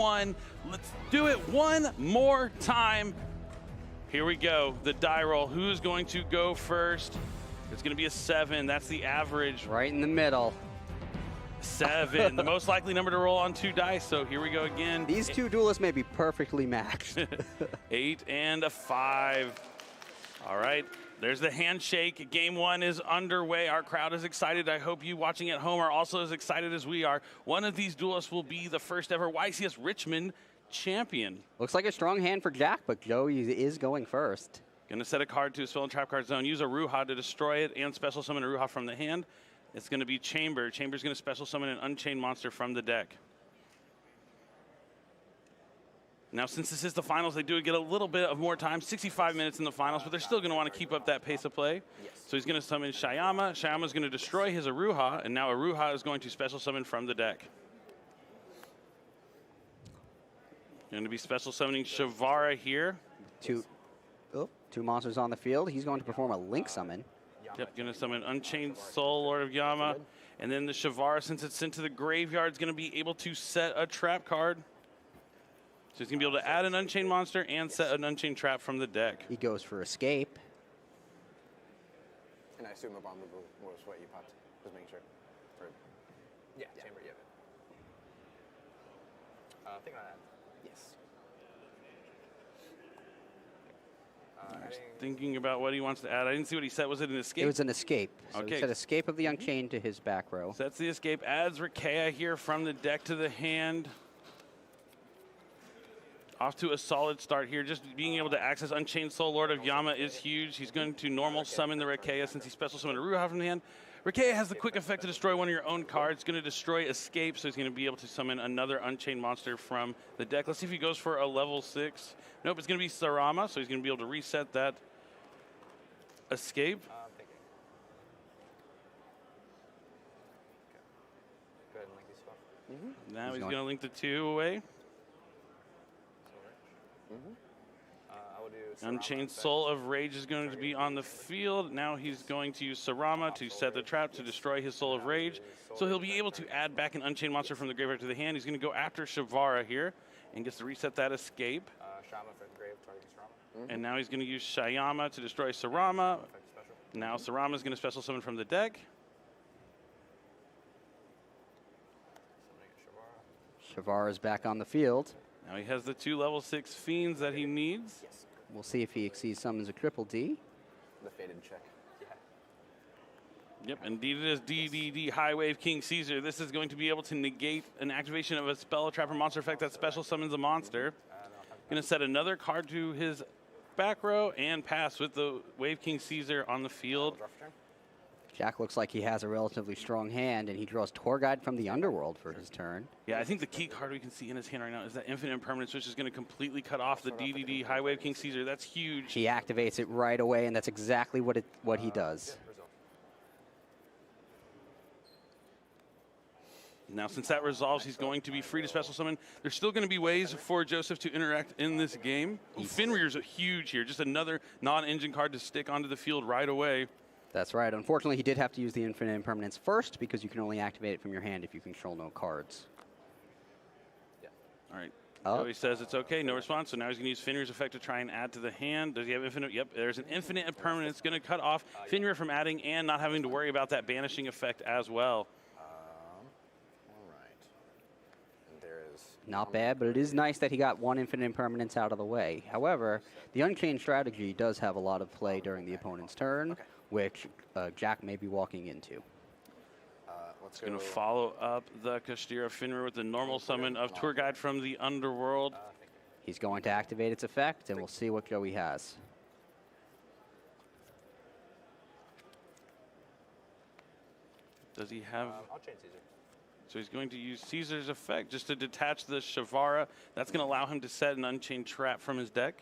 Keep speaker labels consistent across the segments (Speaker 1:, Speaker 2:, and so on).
Speaker 1: one. Let's do it one more time. Here we go, the die roll. Who's going to go first? It's going to be a 7. That's the average.
Speaker 2: Right in the middle.
Speaker 1: 7, the most likely number to roll on 2 dice. So here we go again.
Speaker 2: These two duelists may be perfectly matched.
Speaker 1: 8 and a 5. All right, there's the handshake. Game 1 is underway. Our crowd is excited. I hope you watching at home are also as excited as we are. One of these duelists will be the first ever YCS Richmond champion.
Speaker 2: Looks like a strong hand for Jack, but Joey is going first.
Speaker 1: Gonna set a card to his fill and trap card zone. Use a Ruha to destroy it and special summon a Ruha from the hand. It's gonna be Chamber. Chamber's gonna special summon an Unchained monster from the deck. Now, since this is the finals, they do get a little bit of more time, 65 minutes in the finals, but they're still going to want to keep up that pace of play. So he's going to summon Shayama. Shayama's going to destroy his Aruha, and now Aruha is going to special summon from the deck. Going to be special summoning Shavara here.
Speaker 2: Two monsters on the field. He's going to perform a Link summon.
Speaker 1: Yep, going to summon Unchained Soul, Lord of Yama. And then the Shavara, since it's sent to the graveyard, is going to be able to set a trap card. So he's going to be able to add an Unchained monster and set an Unchained trap from the deck.
Speaker 2: He goes for Escape.
Speaker 3: And I assume a bomb was what you popped. Just making sure. Yeah, Chamber, yeah. Think on that. Yes.
Speaker 1: Thinking about what he wants to add. I didn't see what he said. Was it an Escape?
Speaker 2: It was an Escape. So
Speaker 1: Okay.
Speaker 2: he said Escape of the Unchained to his back row.
Speaker 1: Sets the Escape, adds Rakea here from the deck to the hand. Off to a solid start here. Just being able to access Unchained Soul, Lord of Yama, is huge. He's going to normal summon the Rakea since he special summoned a Ruha from the hand. Rakea has the quick effect to destroy one of your own cards. It's going to destroy Escape, so he's going to be able to summon another Unchained monster from the deck. Let's see if he goes for a level 6. Nope, it's going to be Sarama, so he's going to be able to reset that Escape.
Speaker 3: Go ahead and link these stuff.
Speaker 1: Now he's going to link the 2 away.
Speaker 3: I will do
Speaker 1: Unchained Soul of Rage is going to be on the field. Now he's going to use Sarama to set the trap to destroy his Soul of Rage. So he'll be able to add back an Unchained monster from the graveyard to the hand. He's going to go after Shavara here and gets to reset that Escape.
Speaker 3: Shama for the grave, targeting Sarama.
Speaker 1: And now he's going to use Shayama to destroy Sarama. Now Sarama is going to special summon from the deck.
Speaker 2: Shavara is back on the field.
Speaker 1: Now he has the 2 level 6 fiends that he needs.
Speaker 3: Yes.
Speaker 2: We'll see if he exceeds summons a triple D.
Speaker 3: The faded check. Yeah.
Speaker 1: Yep, indeed it is DDD, High Wave King Caesar. This is going to be able to negate an activation of a spell, trap, or monster effect that special summons a monster. Going to set another card to his back row and pass with the Wave King Caesar on the field.
Speaker 2: Jack looks like he has a relatively strong hand, and he draws Tour Guide from the Underworld for his turn.
Speaker 1: Yeah, I think the key card we can see in his hand right now is that Infinite Impermanence, which is going to completely cut off the DDD High Wave King Caesar. That's huge.
Speaker 2: He activates it right away, and that's exactly what he does.
Speaker 1: Now, since that resolves, he's going to be free to special summon. There's still going to be ways for Joseph to interact in this game. Fenrir's huge here. Just another non-engine card to stick onto the field right away.
Speaker 2: That's right. Unfortunately, he did have to use the Infinite Impermanence first because you can only activate it from your hand if you control no cards.
Speaker 3: Yeah.
Speaker 1: All right. Joey says it's okay, no response. So now he's going to use Fenrir's effect to try and add to the hand. Does he have infinite? Yep, there's an Infinite Impermanence going to cut off Fenrir from adding and not having to worry about that banishing effect as well.
Speaker 3: All right. And there is...
Speaker 2: Not bad, but it is nice that he got one Infinite Impermanence out of the way. However, the Unchained strategy does have a lot of play during the opponent's turn, which Jack may be walking into.
Speaker 3: Let's
Speaker 1: Going to follow up the Kastira Fenrir with the normal summon of Tour Guide from the Underworld.
Speaker 2: He's going to activate its effect, and we'll see what Joey has.
Speaker 1: Does he have...
Speaker 3: I'll chain Caesar.
Speaker 1: So he's going to use Caesar's effect just to detach the Shavara. That's going to allow him to set an Unchained trap from his deck.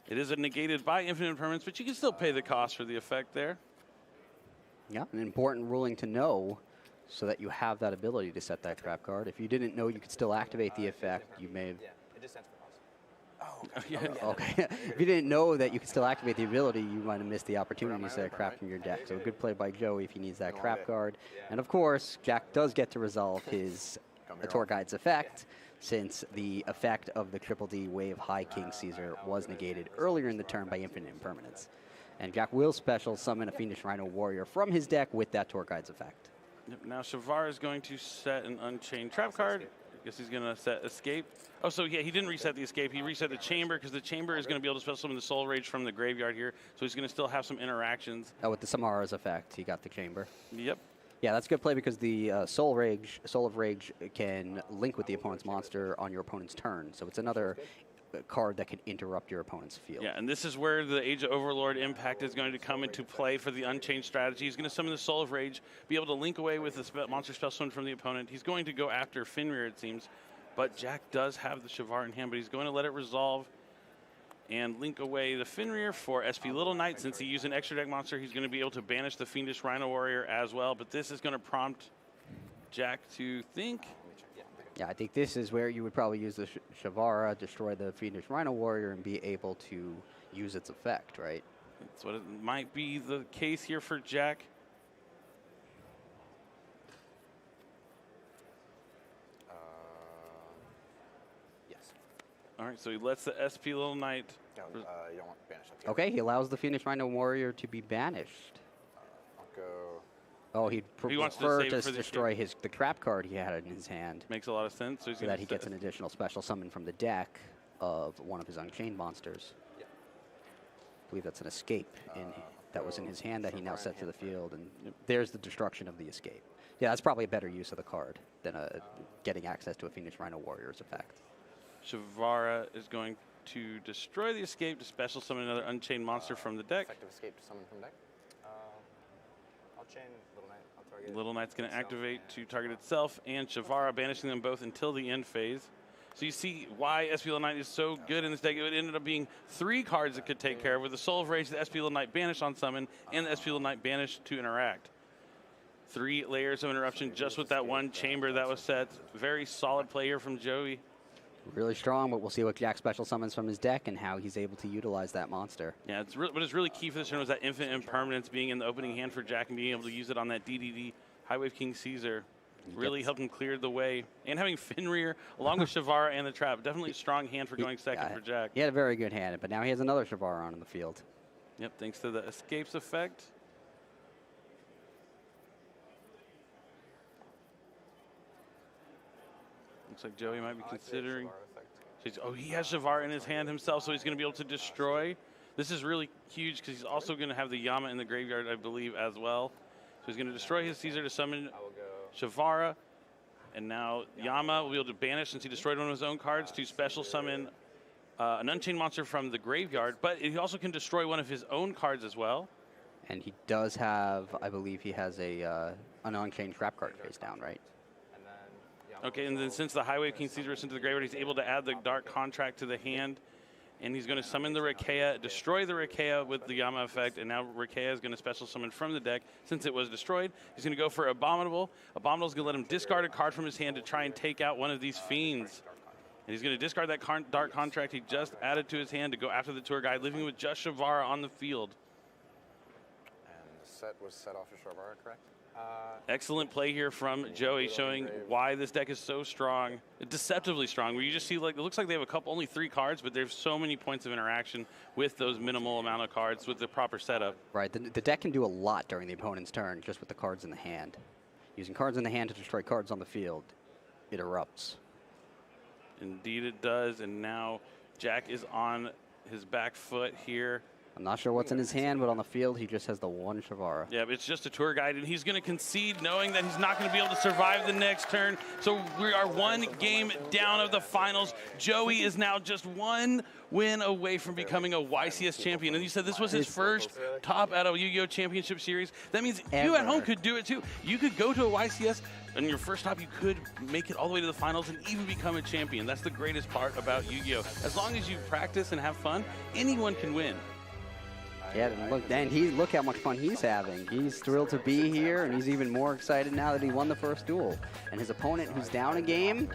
Speaker 1: It is negated by Infinite Impermanence, but you can still pay the cost for the effect there.
Speaker 2: Yeah, an important ruling to know so that you have that ability to set that trap card. If you didn't know you could still activate the effect, you may have...
Speaker 3: Yeah, it just stands for pause.
Speaker 1: Oh, yeah.
Speaker 2: Okay. If you didn't know that you could still activate the ability, you might have missed the opportunity to set a trap from your deck. So good play by Joey if he needs that trap card. And of course, Jack does get to resolve his a tour guide's effect, since the effect of the Triple D Wave High King Caesar was negated earlier in the turn by infinite impermanence. And Jack will special summon a Fiendish Rhino Warrior from his deck with that tour guide's effect.
Speaker 1: Yep, now Shavar is going to set an Unchained trap card. I guess he's going to set Escape. Oh, so yeah, he didn't reset the Escape. He reset the Chamber, because the Chamber is going to be able to special summon the Soul Rage from the graveyard here. So he's going to still have some interactions.
Speaker 2: Oh, with the Samara's effect, he got the Chamber.
Speaker 1: Yep.
Speaker 2: Yeah, that's good play because the Soul of Rage can link with the opponent's monster on your opponent's turn. So it's another card that can interrupt your opponent's field.
Speaker 1: Yeah, and this is where the Age of Overlord impact is going to come into play for the Unchained strategy. He's going to summon the Soul of Rage, be able to link away with the monster special summon from the opponent. He's going to go after Fenrir, it seems. But Jack does have the Shavar in hand, but he's going to let it resolve and link away the Fenrir for SP Little Knight. Since he used an extra deck monster, he's going to be able to banish the Fiendish Rhino Warrior as well. But this is going to prompt Jack to think.
Speaker 2: Yeah, I think this is where you would probably use the Shavara, destroy the Fiendish Rhino Warrior, and be able to use its effect, right?
Speaker 1: That's what it might be the case here for Jack.
Speaker 3: Yes.
Speaker 1: All right, so he lets the SP Little Knight.
Speaker 3: No, you don't want banish up.
Speaker 2: Okay, he allows the Fiendish Rhino Warrior to be banished.
Speaker 3: I'll go.
Speaker 2: Oh, he'd
Speaker 1: He wants to
Speaker 2: prefer
Speaker 1: save it
Speaker 2: to
Speaker 1: for the
Speaker 2: destroy the trap card he had in his hand,
Speaker 1: Makes a lot of sense. So, he's
Speaker 2: so
Speaker 1: gonna
Speaker 2: that he gets an additional special summon from the deck of one of his Unchained monsters.
Speaker 3: Yeah.
Speaker 2: I believe that's an Escape that was in his hand that he now set to the field, and there's the destruction of the Escape. Yeah, that's probably a better use of the card than getting access to a Fiendish Rhino Warrior's effect.
Speaker 1: Shavara is going to destroy the Escape to special summon another Unchained monster from the deck.
Speaker 3: Effective escape to summon from deck. I'll chain Little Knight. I'll target.
Speaker 1: Little Knight's going to activate to target itself and Shavara, banishing them both until the end phase. So you see why SP Little Knight is so good in this deck. It ended up being 3 cards it could take care of, with the Soul of Rage, the SP Little Knight banished on summon, and the SP Little Knight banished to interact. 3 layers of interruption just with that one Chamber that was set. Very solid play here from Joey.
Speaker 2: Really strong, but we'll see what Jack special summons from his deck and how he's able to utilize that monster.
Speaker 1: Yeah, what is really key for this turn was that infinite impermanence being in the opening hand for Jack and being able to use it on that DDD High Wave King Caesar. Really helped him clear the way. And having Fenrir along with Shavara and the trap. Definitely a strong hand for going second for Jack.
Speaker 2: He had a very good hand, but now he has another Shavara on in the field.
Speaker 1: Yep, thanks to the Escapes effect. Looks like Joey might be considering. Oh, he has Shavara in his hand himself, so he's going to be able to destroy. This is really huge because he's also going to have the Yama in the graveyard, I believe, as well. So he's going to destroy his Caesar to summon Shavara. And now Yama will be able to banish, since he destroyed one of his own cards, to special summon an Unchained monster from the graveyard. But he also can destroy one of his own cards as well.
Speaker 2: And he does have, I believe he has an Unchained trap card face down, right?
Speaker 1: Okay, and then since the High Wave King Caesar is sent to the graveyard, he's able to add the Dark Contract to the hand. And he's going to summon the Rakea, destroy the Rakea with the Yama effect, and now Rakea is going to special summon from the deck. Since it was destroyed, he's going to go for Abominable. Abominable is going to let him discard a card from his hand to try and take out one of these fiends. And he's going to discard that Dark Contract he just added to his hand to go after the tour guide, leaving with just Shavara on the field.
Speaker 3: And the set was set off of Shavara, correct?
Speaker 1: Excellent play here from Joey, showing why this deck is so strong, deceptively strong. Where you just see, like, it looks like they have only 3 cards, but there's so many points of interaction with those minimal amount of cards with the proper setup.
Speaker 2: Right, the deck can do a lot during the opponent's turn just with the cards in the hand. Using cards in the hand to destroy cards on the field, it erupts.
Speaker 1: Indeed it does, and now Jack is on his back foot here.
Speaker 2: I'm not sure what's in his hand, but on the field, he just has the one Shavara.
Speaker 1: Yeah, but it's just a tour guide, and he's going to concede knowing that he's not going to be able to survive the next turn. So we are 1 game down of the finals. Joey is now just 1 win away from becoming a YCS champion. And you said this was his first top at a Yu-Gi-Oh! Championship Series. That means you at home could do it too. You could go to a YCS, and your first top, you could make it all the way to the finals and even become a champion. That's the greatest part about Yu-Gi-Oh! As long as you practice and have fun, anyone can win.
Speaker 2: Yeah, look how much fun he's having. He's thrilled to be here, and he's even more excited now that he won the first duel. And his opponent, who's down a game,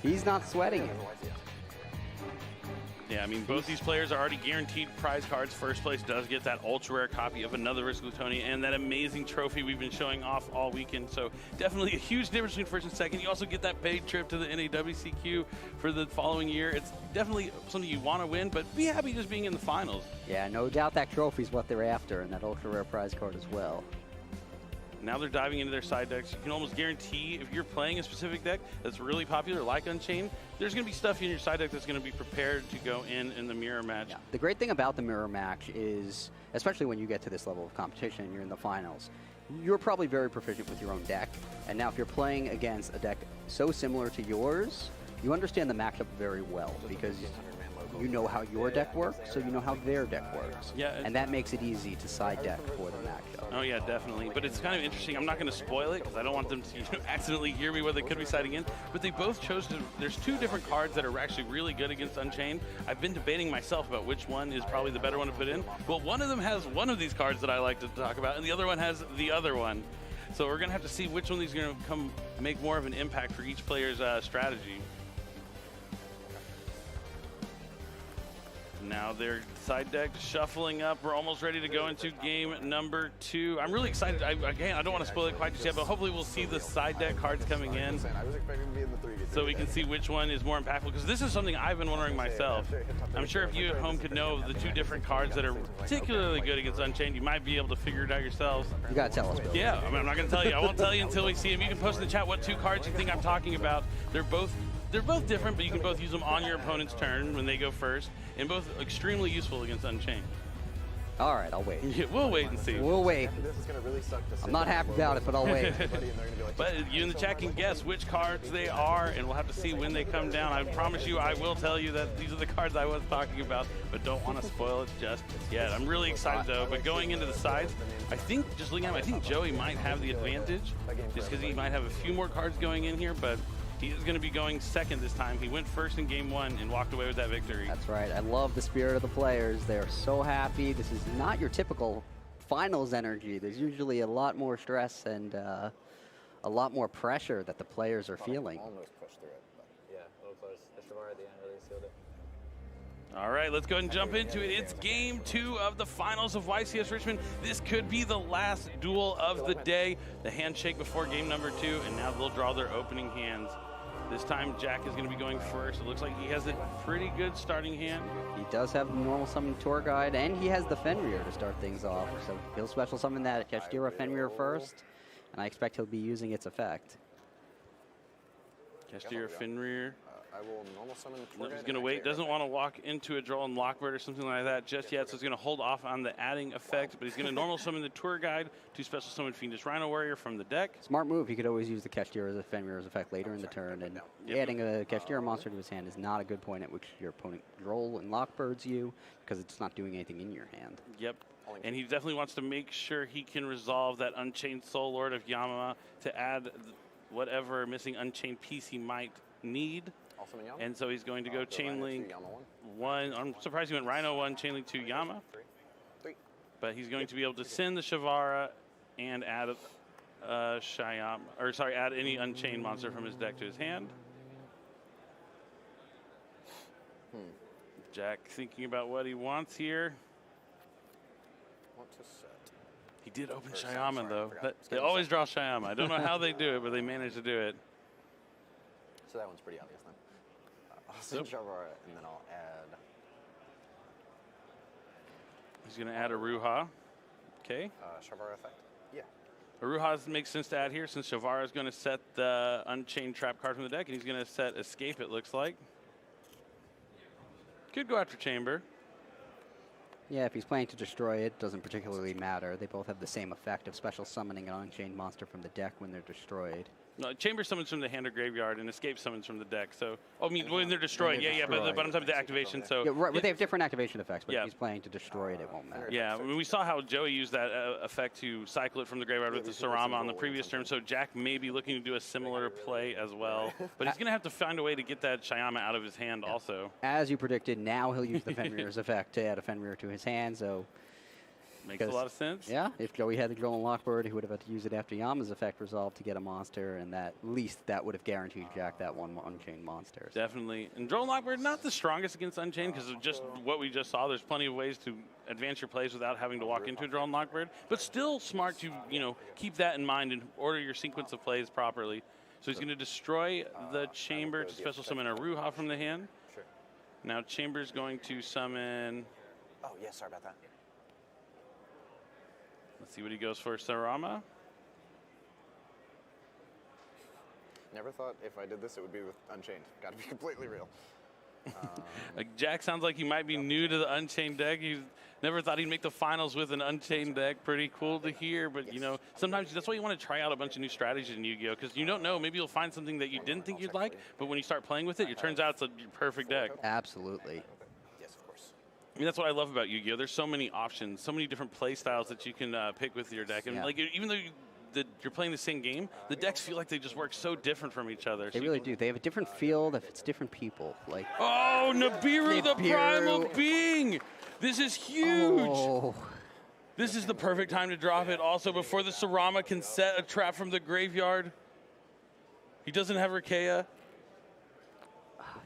Speaker 2: he's not sweating it.
Speaker 1: Yeah, I mean, both these players are already guaranteed prize cards. First place does get that ultra-rare copy of another Risk Plutonian and that amazing trophy we've been showing off all weekend. So definitely a huge difference between first and second. You also get that paid trip to the NAWCQ for the following year. It's definitely something you want to win, but be happy just being in the finals.
Speaker 2: Yeah, no doubt that trophy's what they're after, and that ultra-rare prize card as well.
Speaker 1: Now they're diving into their side decks. You can almost guarantee if you're playing a specific deck that's really popular, like Unchained, there's going to be stuff in your side deck that's going to be prepared to go in the mirror match.
Speaker 2: Yeah. The great thing about the mirror match is, especially when you get to this level of competition and you're in the finals, you're probably very proficient with your own deck. And now if you're playing against a deck so similar to yours, you understand the matchup very well because you know how your deck works, so you know how their deck works.
Speaker 1: Yeah,
Speaker 2: and that makes it easy to side deck for the matchup.
Speaker 1: Oh yeah, definitely. But it's kind of interesting. I'm not going to spoil it because I don't want them to accidentally hear me what they could be siding in. But they both chose to. There's two different cards that are actually really good against Unchained. I've been debating myself about which one is probably the better one to put in. Well, one of them has one of these cards that I like to talk about, and the other one has the other one. So we're going to have to see which one of these is going to come make more of an impact for each player's strategy. Now their side deck shuffling up. We're almost ready to go into game number 2. I'm really excited. Again, I don't want to spoil it quite just yet, but hopefully we'll see the side deck cards coming in so we can see which one is more impactful, because this is something I've been wondering myself. I'm sure if you at home could know the two different cards that are particularly good against Unchained, you might be able to figure it out yourselves.
Speaker 2: You got to tell us, Bill.
Speaker 1: Yeah, I mean, I'm not going to tell you. I won't tell you until we see them. You can post in the chat what two cards you think I'm talking about. They're both different, but you can both use them on your opponent's turn when they go first, and both extremely useful against Unchained.
Speaker 2: All right, I'll wait.
Speaker 1: Yeah, we'll wait and see.
Speaker 2: We'll wait.
Speaker 3: This is going to really suck to
Speaker 2: I'm not happy about it, but I'll wait.
Speaker 1: But you in the chat can guess which cards they are, and we'll have to see when they come down. I promise you, I will tell you that these are the cards I was talking about, but don't want to spoil it just yet. I'm really excited, though. But going into the sides, I think, just looking at him, I think Joey might have the advantage, just because he might have a few more cards going in here, but he is going to be going second this time. He went first in game 1 and walked away with that victory.
Speaker 2: That's right. I love the spirit of the players. They're so happy. This is not your typical finals energy. There's usually a lot more stress and a lot more pressure that the players are feeling.
Speaker 3: Almost pushed through it. But
Speaker 4: yeah, a little close. The Shamar at the end really sealed it.
Speaker 1: All right, let's go ahead and jump into it. It's game 2 of the finals of YCS Richmond. This could be the last duel of the day. The handshake before game number 2, and now they'll draw their opening hands. This time, Jack is going to be going first. It looks like he has a pretty good starting hand.
Speaker 2: He does have the normal summon tour guide, and he has the Fenrir to start things off. So he'll special summon that Keshtira Fenrir first, and I expect he'll be using its effect.
Speaker 1: Keshtira Fenrir.
Speaker 3: I will normal summon.
Speaker 1: He's going to wait. Doesn't want to walk into a draw on Lockbird or something like that just yet, so he's going to hold off on the adding effect, but he's going to normal summon the tour guide to special summon Fiendish Rhino Warrior from the deck.
Speaker 2: Smart move. He could always use the Keshtira as a Fenrir's effect later in the turn, and adding a Keshtira monster to his hand is not a good point at which your opponent roll and Lockbirds you, because it's not doing anything in your hand.
Speaker 1: Yep. And he definitely wants to make sure he can resolve that Unchained Soul Lord of Yamama to add whatever missing Unchained piece he might need. And so he's going to go Chain Link 1. I'm surprised he went Rhino 1, Chain Link 2, Yama. But he's going to be able to send the Shavara and add Shyam, or sorry, add any Unchained monster from his deck to his hand. Jack thinking about what he wants here. He did open Shyama, though. They always draw Shyama. I don't know how they do it, but they manage to do it.
Speaker 3: So that one's pretty obvious then. I'll send Shavara, and then I'll add.
Speaker 1: He's going to add a Ruha. Okay.
Speaker 3: Shavara effect. Yeah.
Speaker 1: Aruha makes sense to add here since Shavara is going to set the Unchained trap card from the deck, and he's going to set Escape, it looks like. Could go after Chamber.
Speaker 2: Yeah, if he's planning to destroy it, doesn't particularly matter. They both have the same effect of special summoning an Unchained monster from the deck when they're destroyed.
Speaker 1: No, Chamber summons from the hand or graveyard, and Escape summons from the deck. So, I mean, when they're destroyed, but I'm talking about the activation. So,
Speaker 2: yeah, right, but they have different activation effects. But if he's planning to destroy it, it won't matter.
Speaker 1: Yeah, I mean, we saw how Joey used that effect to cycle it from the graveyard with the Sarama on the previous turn. So Jack may be looking to do a similar play as well, but he's going to have to find a way to get that Shyama out of his hand also.
Speaker 2: As you predicted, now he'll use the Fenrir's effect to add a Fenrir to his hand. So
Speaker 1: Makes a lot of sense.
Speaker 2: Yeah, if Joey had the Droll and Lockbird, he would have had to use it after Yama's effect resolved to get a monster, and at least that would have guaranteed Jack that one Unchained monster.
Speaker 1: Definitely. And Droll and Lockbird, not the strongest against Unchained because of just what we just saw. There's plenty of ways to advance your plays without having to walk into a Droll and Lockbird, but still smart to, keep that in mind and order your sequence of plays properly. So he's going to destroy the Chamber to special summon a Ruha from the hand.
Speaker 3: Sure.
Speaker 1: Now Chamber's going to summon...
Speaker 3: Oh, yeah, sorry about that.
Speaker 1: Let's see what he goes for. Sarama.
Speaker 3: Never thought if I did this, it would be with Unchained. Got to be completely real.
Speaker 1: Jack sounds like he might be new to the Unchained deck. He never thought he'd make the finals with an Unchained deck. Pretty cool to hear, but sometimes that's why you want to try out a bunch of new strategies in Yu-Gi-Oh! Because you don't know, maybe you'll find something that you didn't think you'd like, but when you start playing with it, it turns out it's a perfect deck.
Speaker 2: Absolutely.
Speaker 3: Yes, of course.
Speaker 1: I mean, that's what I love about Yu-Gi-Oh! There's so many options, so many different play styles that you can pick with your deck. And even though you're playing the same game, the decks feel like they just work so different from each other.
Speaker 2: They really do. They have a different feel if it's different people.
Speaker 1: Oh, Nibiru, the primal being! This is huge!
Speaker 2: Oh.
Speaker 1: This is the perfect time to drop it also before the Sarama can set a trap from the graveyard. He doesn't have Rakea.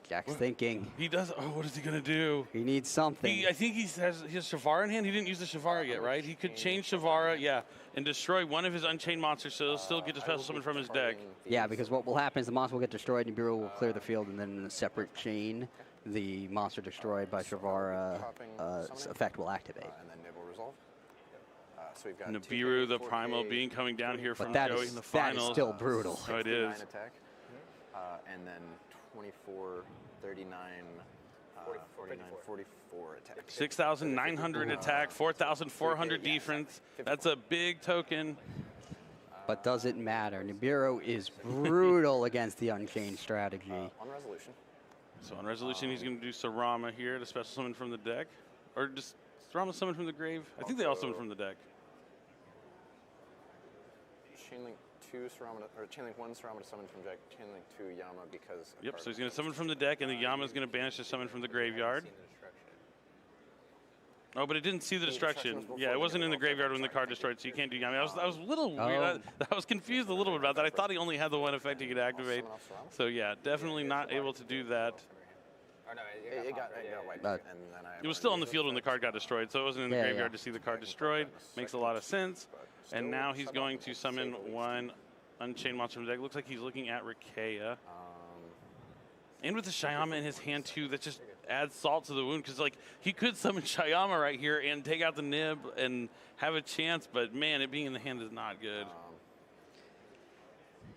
Speaker 2: Jack's thinking.
Speaker 1: He does. Oh, what is he going to do?
Speaker 2: He needs something.
Speaker 1: I think he has Shavara in hand. He didn't use the Shavara yet, right? He could change Shavara, and destroy one of his Unchained monsters, so he'll still get a special summon from his deck.
Speaker 2: Yeah, because what will happen is the monster will get destroyed, Nibiru will clear the field, and then in a separate chain, the monster destroyed by Shavara effect will activate.
Speaker 3: And then Nibble resolve. So we've got
Speaker 1: Nibiru, the primal being coming down here from
Speaker 2: that
Speaker 1: Joey
Speaker 2: is,
Speaker 1: in the finals.
Speaker 2: That is still brutal.
Speaker 1: Oh, it is.
Speaker 3: Attack. And then 24, 39, 49, 44 attack.
Speaker 1: 6,900 attack, 4,400 defense. That's a big token.
Speaker 2: But does it matter? Nibiru is brutal against the Unchained strategy.
Speaker 3: On resolution.
Speaker 1: So on resolution, he's going to do Sarama here to special summon from the deck. Or just Sarama summon from the grave? I think they all summon from the deck.
Speaker 3: Chainlink 2 Sarama, or Chainlink 1 Sarama to summon from Jack, Chainlink 2 Yama because...
Speaker 1: Yep, so he's going to summon from the deck, and the Yama is going to banish the summon from the graveyard. Oh, but it didn't see the destruction. Yeah, it wasn't in the graveyard when the card destroyed, so you can't do Yami. I was a little weird. I was confused a little bit about that. I thought he only had the one effect he could activate. So yeah, definitely not able to do that.
Speaker 3: It got wiped. And then
Speaker 1: It was still on the field when the card got destroyed, so it wasn't in the graveyard to see the card destroyed. Makes a lot of sense. And now he's going to summon one Unchained monster from the deck. Looks like he's looking at Rakea. And with the Shyama in his hand too, that just adds salt to the wound, because he could summon Shyama right here and take out the Nib and have a chance, but man, it being in the hand is not good.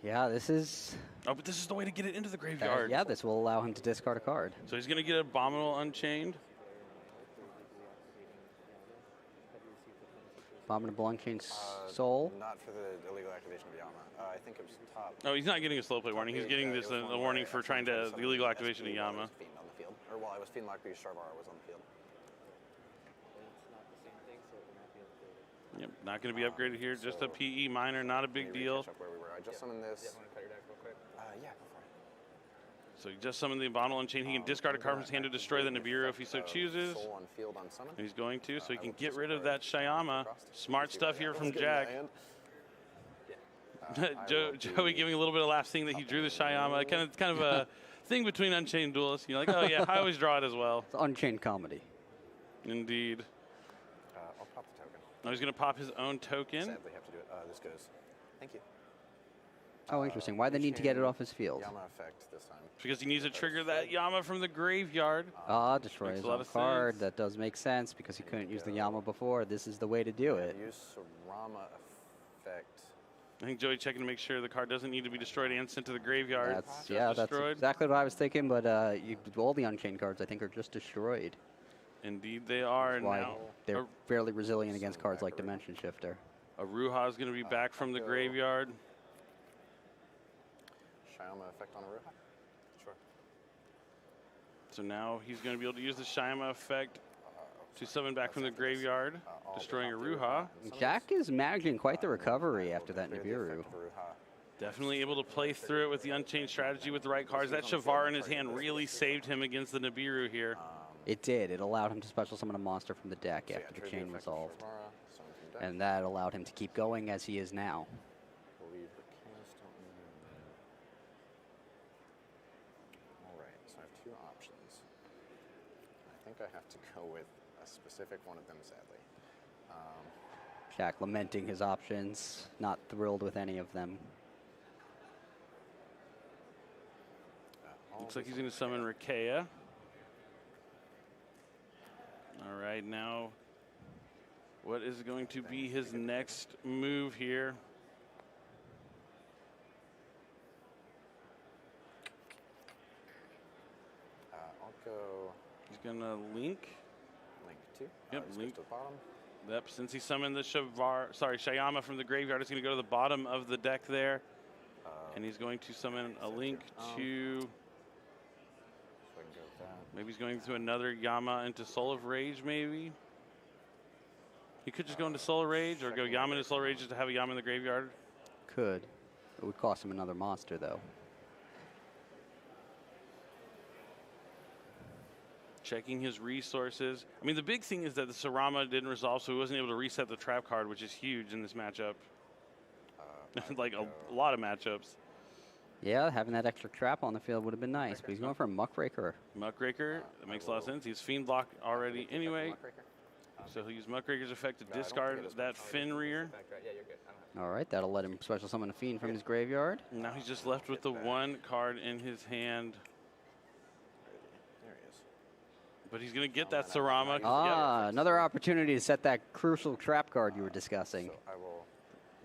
Speaker 2: Yeah, this is...
Speaker 1: Oh, but this is the way to get it into the graveyard.
Speaker 2: Yeah, this will allow him to discard a card.
Speaker 1: So he's going to get Abominable Unchained.
Speaker 2: Abominable Unchained Soul.
Speaker 3: Not for the illegal activation of Yama. I think it was top.
Speaker 1: Oh, he's not getting a slow play warning. He's getting this a warning for trying to the illegal activation of Yama.
Speaker 3: On the field. Or while I was Fiend Lock because Sharvara was on the field.
Speaker 1: Yep, not going to be upgraded here. Just a PE minor, not a big deal.
Speaker 3: Where we were. I just summoned this. Yeah, go for it.
Speaker 1: So he just summoned the Abominable Unchained. He can discard a card from his hand to destroy the Nibiru if he so chooses.
Speaker 3: Soul on field on summon.
Speaker 1: He's going to, so he can get rid of that Shyama. Smart stuff here from Jack. Joey giving a little bit of laugh seeing that he drew the Shyama. Kind of a thing between Unchained duelists. You're like, oh yeah, I always draw it as well.
Speaker 2: It's Unchained comedy.
Speaker 1: Indeed.
Speaker 3: I'll pop the token.
Speaker 1: Now he's going to pop his own token.
Speaker 3: Sadly, have to do it. This goes. Thank you.
Speaker 2: Oh, interesting. Why they need to get it off his field?
Speaker 3: Yama effect this time.
Speaker 1: Because he needs to trigger that Yama from the graveyard.
Speaker 2: Destroy
Speaker 1: Makes
Speaker 2: his
Speaker 1: a lot
Speaker 2: own
Speaker 1: of
Speaker 2: card.
Speaker 1: sense.
Speaker 2: That does make sense because he couldn't use the Yama before. This is the way to do it.
Speaker 3: Use Sarama effect.
Speaker 1: I think Joey checking to make sure the card doesn't need to be destroyed and sent to the graveyard.
Speaker 2: That's
Speaker 1: Destroyed.
Speaker 2: exactly what I was thinking. But all the Unchained cards, I think, are just destroyed.
Speaker 1: Indeed, they are
Speaker 2: Why
Speaker 1: now.
Speaker 2: they're fairly resilient against cards like Dimension Shifter.
Speaker 1: Aruha is going to be back from the graveyard.
Speaker 3: Shyama effect on Aruha? Sure.
Speaker 1: So now he's going to be able to use the Shyama effect to summon back from the graveyard, destroying Aruha.
Speaker 2: Jack is managing quite the recovery after that Nibiru.
Speaker 1: Definitely able to play through it with the Unchained strategy with the right cards. That Shavara in his hand really saved him against the Nibiru here.
Speaker 2: It did. It allowed him to special summon a monster from the deck after the chain resolved.
Speaker 3: So deck.
Speaker 2: And that allowed him to keep going as he is now.
Speaker 3: Believe the cast All right, so I have two options. I think I have to go with a specific one of them, sadly.
Speaker 2: Jack lamenting his options, not thrilled with any of them.
Speaker 1: Looks like he's going to summon Rakea. All right, now what is going to be his next move here?
Speaker 3: I'll go
Speaker 1: He's going to link.
Speaker 3: Link 2.
Speaker 1: Yep,
Speaker 3: Just
Speaker 1: Link.
Speaker 3: goes to the bottom.
Speaker 1: Yep, since he summoned the Shayama from the graveyard, it's going to go to the bottom of the deck there. And he's going to summon a link to...
Speaker 3: So I can go with that.
Speaker 1: Maybe he's going to another Yama into Soul of Rage, maybe? He could just go into Soul of Rage or go Yama into Soul of Rage just to have a Yama in the graveyard.
Speaker 2: Could. It would cost him another monster, though.
Speaker 1: Checking his resources. I mean, the big thing is that the Sarama didn't resolve, so he wasn't able to reset the trap card, which is huge in this matchup. Like a lot of matchups.
Speaker 2: Yeah, having that extra trap on the field would have been nice, but he's going for a Muckraker.
Speaker 1: Muckraker, that makes a lot of sense. He's Fiend Block already anyway.
Speaker 3: Muckraker.
Speaker 1: So he'll use Muckraker's effect to
Speaker 3: I don't
Speaker 1: discard
Speaker 3: think it is
Speaker 1: that Fenrir.
Speaker 4: Back right. Yeah, you're good. I don't have
Speaker 2: All right, that'll let him special summon a Fiend from his graveyard.
Speaker 1: And now he's just left with the one card in his hand.
Speaker 3: There he is.
Speaker 1: But he's going to get that Sarama.
Speaker 2: Ah, another opportunity to set that crucial trap card you were discussing.
Speaker 3: So I will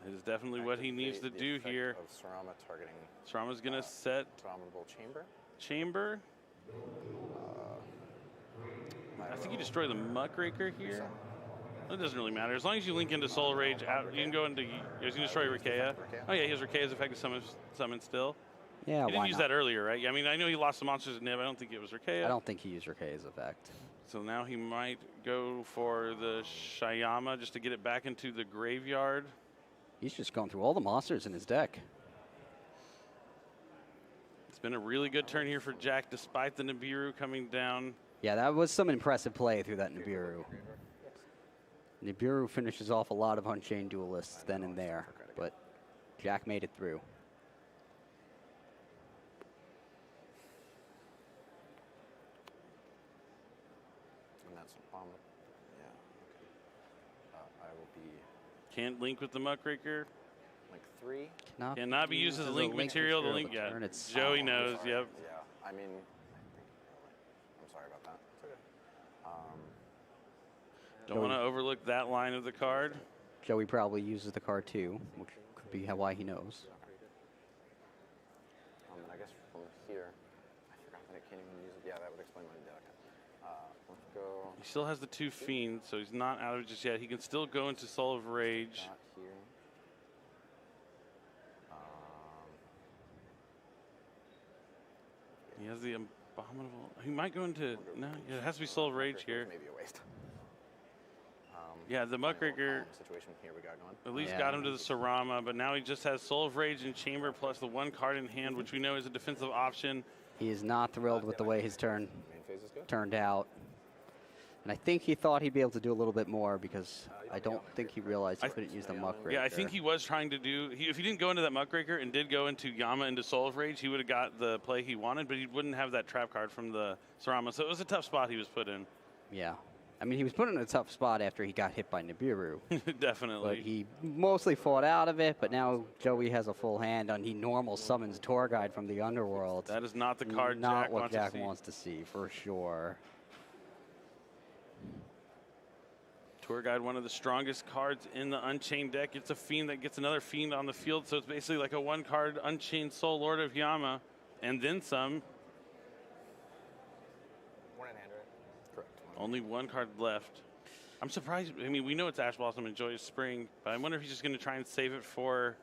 Speaker 1: It is definitely what he needs to
Speaker 3: activate the
Speaker 1: do
Speaker 3: effect
Speaker 1: here.
Speaker 3: Of Sarama targeting
Speaker 1: Sarama's going to set
Speaker 3: Abominable Chamber.
Speaker 1: Chamber. I think you destroy the Muckraker here. It doesn't really matter. As long as you link into Soul Rage, out, you can go into. You can destroy Rakea. Oh, yeah, he has Rakea's effective summon still.
Speaker 2: Yeah,
Speaker 1: He didn't
Speaker 2: why
Speaker 1: use
Speaker 2: not?
Speaker 1: that earlier, right? I mean, I know he lost the monsters at Nib. I don't think it was Rakea.
Speaker 2: I don't think he used Rakea's effect.
Speaker 1: So now he might go for the Shayama just to get it back into the graveyard.
Speaker 2: He's just going through all the monsters in his deck.
Speaker 1: It's been a really good turn here for Jack, despite the Nibiru coming down.
Speaker 2: Yeah, that was some impressive play through that Nibiru. Nibiru finishes off a lot of Unchained duelists then and there, but Jack made it through.
Speaker 3: And that's Abominable. Yeah, okay. I will be
Speaker 1: Can't link with the Muckraker.
Speaker 3: like 3.
Speaker 1: Cannot be used as a link material. The link, yeah.
Speaker 2: turn. It's
Speaker 1: Joey knows, yep.
Speaker 3: Yeah, I mean, I'm sorry about that. It's okay.
Speaker 1: Don't want to overlook that line of the card.
Speaker 2: Joey probably uses the card too, which could be why he knows.
Speaker 3: And I guess from here, I forgot that I can't even use it. Yeah, that would explain my deck. Let's go.
Speaker 1: He still has the 2 Fiends, so he's not out of it just yet. He can still go into Soul of Rage.
Speaker 3: Not here.
Speaker 1: He has the Abominable. He might go into. No, yeah, it has to be Soul of Rage here.
Speaker 3: Maybe a waste.
Speaker 1: Yeah, the Muckraker
Speaker 3: Situation here we got going.
Speaker 1: at least
Speaker 2: Yeah.
Speaker 1: got him to the Sarama, but now he just has Soul of Rage and Chamber plus the 1 card in hand, which we know is a defensive option.
Speaker 2: He is not thrilled with the way his turn
Speaker 3: Main phase is good.
Speaker 2: turned out. And I think he thought he'd be able to do a little bit more because I don't think he realized he couldn't use the Muckraker.
Speaker 1: Yeah, I think he was trying to do. If he didn't go into that Muckraker and did go into Yama into Soul of Rage, he would have got the play he wanted, but he wouldn't have that trap card from the Sarama. So it was a tough spot he was put in.
Speaker 2: Yeah. I mean, he was put in a tough spot after he got hit by Nibiru.
Speaker 1: Definitely.
Speaker 2: But he mostly fought out of it, but now Joey has a full hand and he normal summons Tour Guide from the underworld.
Speaker 1: That is not the card
Speaker 2: Not
Speaker 1: Jack
Speaker 2: what
Speaker 1: wants
Speaker 2: Jack
Speaker 1: to see.
Speaker 2: wants to see, for sure.
Speaker 1: Tour Guide, one of the strongest cards in the Unchained deck. It's a Fiend that gets another Fiend on the field, so it's basically like a 1-card Unchained Soul Lord of Yama, and then some.
Speaker 4: One in hand, right?
Speaker 3: Correct.
Speaker 1: Only 1 card left. I'm surprised. I mean, we know it's Ash Blossom and Joyous Spring, but I wonder if he's just going to try and save it for.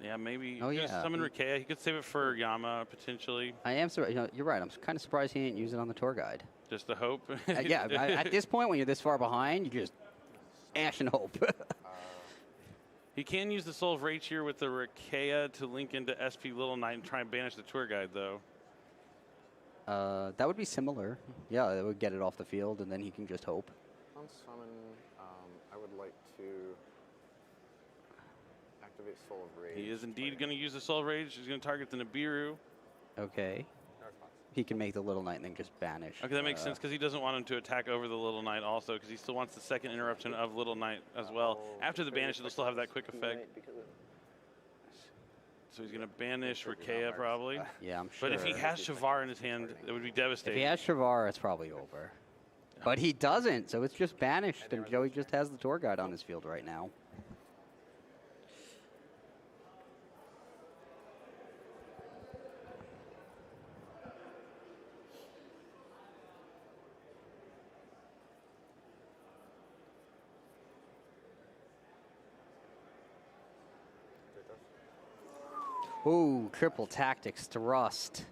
Speaker 1: Yeah, maybe.
Speaker 2: Oh,
Speaker 1: He could
Speaker 2: yeah.
Speaker 1: Summon Rakea. He could save it for Yama potentially.
Speaker 2: I am surprised. You know, you're right. I'm kind of surprised he didn't use it on the Tour Guide.
Speaker 1: Just a hope.
Speaker 2: Yeah, at this point, when you're this far behind, you just ash and hope.
Speaker 1: He can use the Soul of Rage here with the Rakea to link into SP Little Knight and try and banish the Tour Guide, though.
Speaker 2: That would be similar. Yeah, that would get it off the field, and then he can just hope.
Speaker 3: On summon, I would like like to activate Soul of Rage.
Speaker 1: He is indeed going to use the Soul of Rage. He's going to target the Nibiru.
Speaker 2: Okay.
Speaker 4: No response.
Speaker 2: He can make the Little Knight and then just banish.
Speaker 1: Okay, that makes sense because he doesn't want him to attack over the Little Knight also because he still wants the second interruption of Little Knight as well. After the banish, it'll still have that quick effect. So he's going to banish Rakea probably.
Speaker 2: Yeah, I'm sure.
Speaker 1: But if he has Shavar in his hand, it would be
Speaker 2: If
Speaker 1: devastating.
Speaker 2: he has Shavar, it's probably over. But he doesn't, so it's just banished, and Joey just has the tour guide on his field right now. Ooh, triple tactics thrust.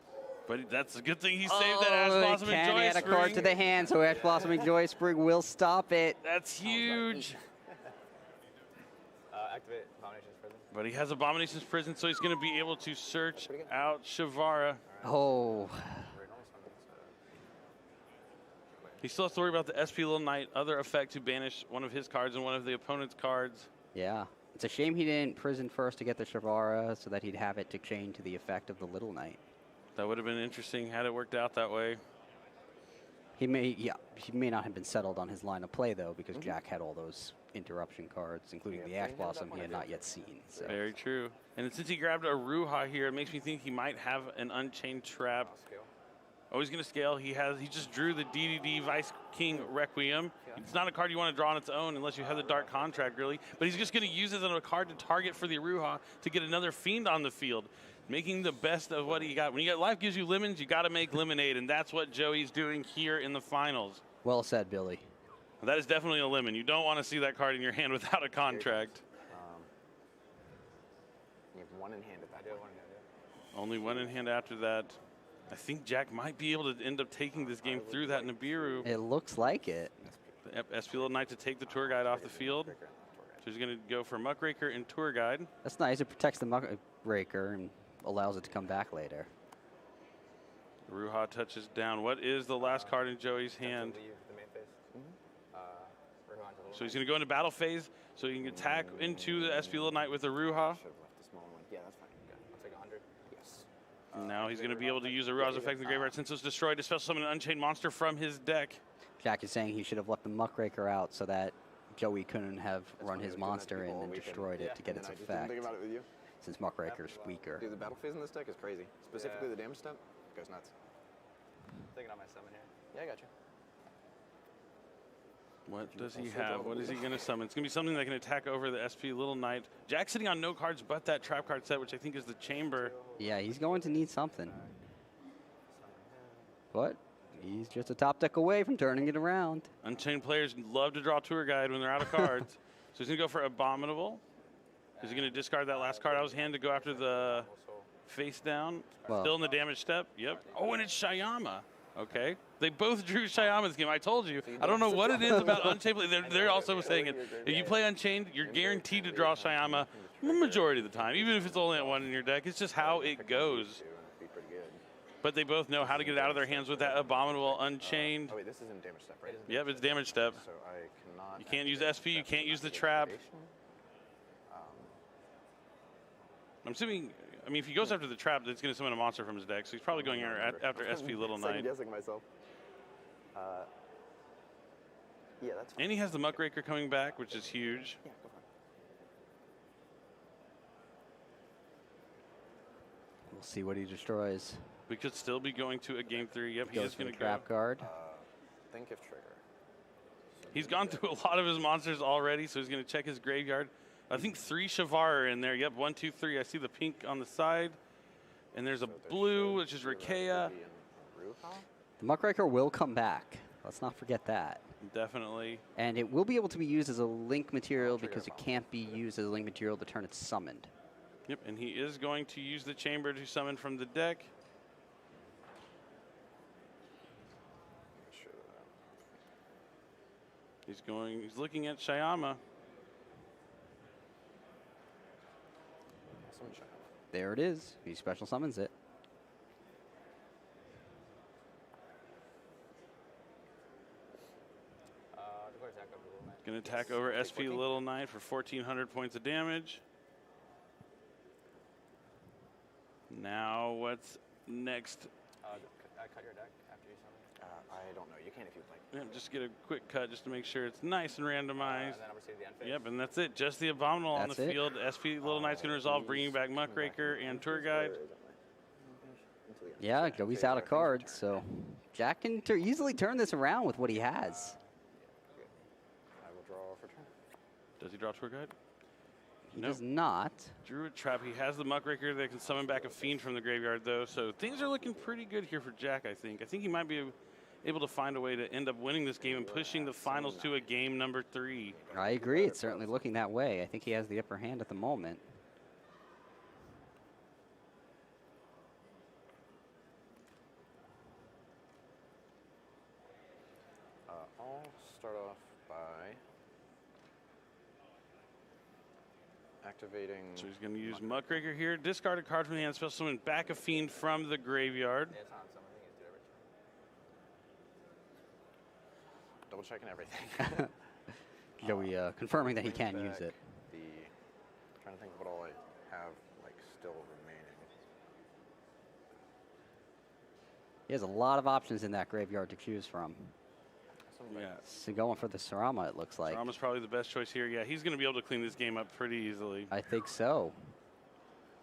Speaker 1: But that's a good thing he saved that Ash Blossom and
Speaker 2: Can
Speaker 1: Joy
Speaker 2: add a card to
Speaker 1: Spring.
Speaker 2: the hand, so Ash Blossom and Joy Spring will stop it.
Speaker 1: That's huge.
Speaker 4: Activate Abomination's Prison.
Speaker 1: But he has Abomination's Prison, so he's going to be able to search out Shavara.
Speaker 2: Oh,
Speaker 1: He still has to worry about the SP Little Knight, other effect to banish one of his cards and one of the opponent's cards.
Speaker 2: yeah. It's a shame he didn't prison first to get the Shavara so that he'd have it to chain to the effect of the Little Knight.
Speaker 1: That would have been interesting had it worked out that way.
Speaker 2: He may not have been settled on his line of play though, because Jack had all those interruption cards, including the Ash Blossom he had not yet seen. So.
Speaker 1: Very true. And since he grabbed a Ruha here, it makes me think he might have an Unchained Trap.
Speaker 4: Scale.
Speaker 1: Oh, he's going to scale. He just drew the DDD Vice King Requiem. It's not a card you want to draw on its own unless you have the Dark Contract, really. But he's just going to use it as a card to target for the Ruha to get another Fiend on the field, making the best of what he got. When you got life gives you lemons, you got to make lemonade, and that's what Joey's doing here in the finals.
Speaker 2: Well said, Billy.
Speaker 1: That is definitely a lemon. You don't want to see that card in your hand without a contract.
Speaker 3: You have one in hand at that
Speaker 4: I do have
Speaker 3: point.
Speaker 4: one in hand, yeah.
Speaker 1: Only one in hand after that. I think Jack might be able to end up taking this game through that Nibiru.
Speaker 2: It looks like it.
Speaker 1: The SP Little Knight to take the Tour Guide off the field. So he's going to go for Muckraker and Tour Guide.
Speaker 2: That's nice. It protects the Muckraker and allows it to come back later.
Speaker 1: Ruha touches down. What is the last card in Joey's hand?
Speaker 4: Leave the main phase. Rohan to Little
Speaker 1: So he's going to go into battle phase, so he can attack into the SP Little Knight with the Ruha.
Speaker 3: Should have left the small one. Yeah, that's fine.
Speaker 4: Knight. I'll take 100.
Speaker 3: Yes.
Speaker 1: And now he's going to be able to use the Ruha's effect in the graveyard since it was destroyed to special summon an Unchained monster from his deck.
Speaker 2: Jack is saying he should have left the Muckraker out so that Joey couldn't have run his monster in and destroyed it to get its
Speaker 3: I just didn't
Speaker 2: effect,
Speaker 3: think about it with you.
Speaker 2: since Muckraker's weaker.
Speaker 3: Dude, the battle phase in this deck is crazy. Specifically
Speaker 4: Yeah.
Speaker 3: the damage step goes nuts.
Speaker 4: Taking out my summon here.
Speaker 3: Yeah, I got you.
Speaker 1: What does he have? What is he going to summon? It's going to be something that can attack over the SP Little Knight. Jack's sitting on no cards but that trap card set, which I think is the Chamber.
Speaker 2: Yeah, he's going to need something. But he's just a top deck away from turning it around.
Speaker 1: Unchained players love to draw Tour Guide when they're out of cards. So he's going to go for Abominable. Is he going to discard that last card out of his hand to go after the face down?
Speaker 2: Well-
Speaker 1: Still in the damage step. Yep. Oh, and it's Shyama. Okay. They both drew Shyama this game. I told you. I don't know what it is about Unchained. They're also saying it. If you play Unchained, you're guaranteed to draw Shyama the majority of the time, even if it's only at one in your deck. It's just how it goes.
Speaker 3: Be pretty good.
Speaker 1: But they both know how to get it out of their hands with that Abominable Unchained.
Speaker 3: Oh wait, this isn't damage step, right?
Speaker 1: Yep, it's damage step.
Speaker 3: So I cannot.
Speaker 1: You can't use
Speaker 3: activate
Speaker 1: SP, you
Speaker 3: step
Speaker 1: can't use the
Speaker 3: activate
Speaker 1: trap.
Speaker 3: activation.
Speaker 1: I'm assuming, I mean, if he goes after the trap, it's going to summon a monster from his deck, so he's probably going after SP Little Knight.
Speaker 3: Second-guessing myself. Yeah, that's fine.
Speaker 1: And he has the Muckraker coming back, which is huge.
Speaker 3: Yeah, go for it.
Speaker 2: We'll see what he destroys.
Speaker 1: We could still be going to a game 3. Yep, he
Speaker 2: Goes
Speaker 1: is
Speaker 2: for
Speaker 1: going
Speaker 2: the
Speaker 1: to go.
Speaker 2: trap card.
Speaker 3: Think of trigger.
Speaker 1: He's gone through a lot of his monsters already, so he's going to check his graveyard. I think 3 Shavar are in there. Yep, 1, 2, 3. I see the pink on the side. And there's a blue, which is Rakea.
Speaker 2: The Muckraker will come back. Let's not forget that.
Speaker 1: Definitely.
Speaker 2: And it will be able to be used as a link material because it can't be used as a link material the turn it's summoned.
Speaker 1: Yep, and he is going to use the Chamber to summon from the deck. He's looking at Shyama.
Speaker 2: There it is. He special summons it.
Speaker 4: Declare attack of the Little Knight.
Speaker 1: Going to attack over SP Little Knight for 1,400 points of damage. Now, what's next?
Speaker 4: Cut your deck after you summon.
Speaker 3: I don't know. You can if you'd like.
Speaker 1: Yeah, just get a quick cut just to make sure it's nice and randomized.
Speaker 4: And then I'll receive the end phase.
Speaker 1: Yep, and that's it. Just the Abominable on the field. SP Little Knight's going to resolve, bringing back Muckraker and Tour Guide.
Speaker 2: Yeah, Joey's out of cards, so Jack can easily turn this around with what he has.
Speaker 3: I will draw for turn.
Speaker 1: Does he draw Tour Guide?
Speaker 2: He does not.
Speaker 1: Druid Trap. He has the Muckraker that can summon back a Fiend from the graveyard, though. So things are looking pretty good here for Jack, I think. I think he might be able to find a way to end up winning this game and pushing the finals to a game number 3.
Speaker 2: I agree. It's certainly looking that way. I think he has the upper hand at the moment.
Speaker 3: I'll start off by activating.
Speaker 1: So he's going to use Muckraker here. Discard a card from the hand. Special summon back a Fiend from the graveyard.
Speaker 4: Yeah, it's not on summon. I think it's do every turn.
Speaker 3: Double checking everything.
Speaker 2: Joey confirming that he can use it.
Speaker 3: Trying to think of what all I have still remaining.
Speaker 2: He has a lot of options in that graveyard to choose from.
Speaker 1: Yeah.
Speaker 2: So going for the Sarama, it looks like.
Speaker 1: Sarama's probably the best choice here. Yeah, he's going to be able to clean this game up pretty easily.
Speaker 2: I think so.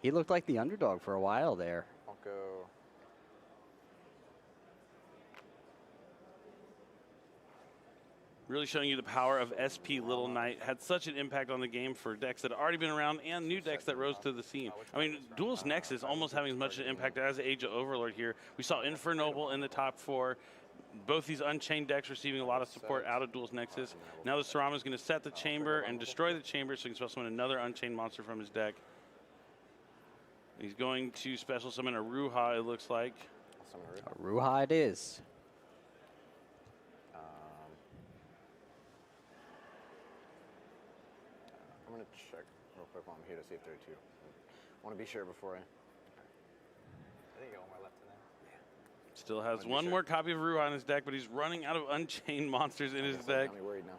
Speaker 2: He looked like the underdog for a while there.
Speaker 3: I'll go.
Speaker 1: Really showing you the power of SP Little Knight. Had such an impact on the game for decks that had already been around and new decks that rose to the scene. I mean, Duel's Nexus almost having as much an impact as Age of Overlord here. We saw Infernoble in the top 4. Both these Unchained decks receiving a lot of support out of Duel's Nexus. Now the Sarama is going to set the chamber and destroy the chamber so he can special summon another Unchained monster from his deck. He's going to special summon a Ruha, it looks like.
Speaker 3: I'll summon a Ruha.
Speaker 2: Ruha it is.
Speaker 3: I'm going to check real quick while I'm here to see if there are 2. I want to be sure before I.
Speaker 4: I think you got one more left in there.
Speaker 1: Still has one more copy of Ruha in his deck, but he's running out of Unchained monsters in his deck.
Speaker 3: I'm worried now.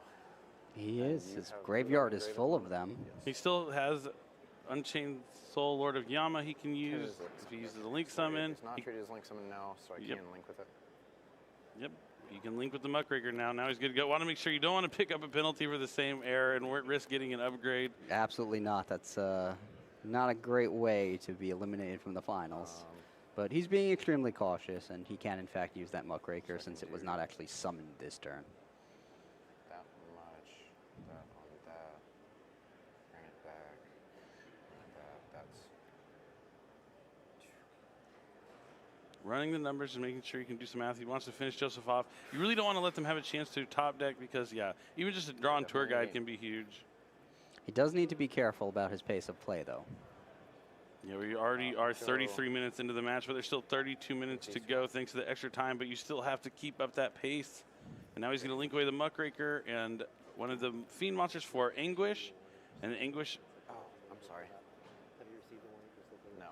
Speaker 2: He is. His graveyard is full of them.
Speaker 1: He still has Unchained Soul Lord of Yama he can use if he uses a Link Summon.
Speaker 3: It's not treated as Link Summon now, so I can link with it.
Speaker 1: Yep, you can link with the Muckraker now. Now he's good to go. Want to make sure you don't want to pick up a penalty for the same error and risk getting an upgrade.
Speaker 2: Absolutely not. That's not a great way to be eliminated from the finals. But he's being extremely cautious, and he can, in fact, use that Muckraker since it was not actually summoned this turn.
Speaker 3: That much. That on that. Bring it back. That's.
Speaker 1: Running the numbers and making sure you can do some math. He wants to finish Joseph off. You really don't want to let them have a chance to top deck because, yeah, even just a draw on Tour Guide can be huge.
Speaker 2: He does need to be careful about his pace of play, though.
Speaker 1: Yeah, we already are 33 minutes into the match, but there's still 32 minutes to go thanks to the extra time, but you still have to keep up that pace. And now he's going to link away the Muckraker and one of the Fiend monsters for Anguish. And Anguish
Speaker 3: Oh, I'm sorry. No.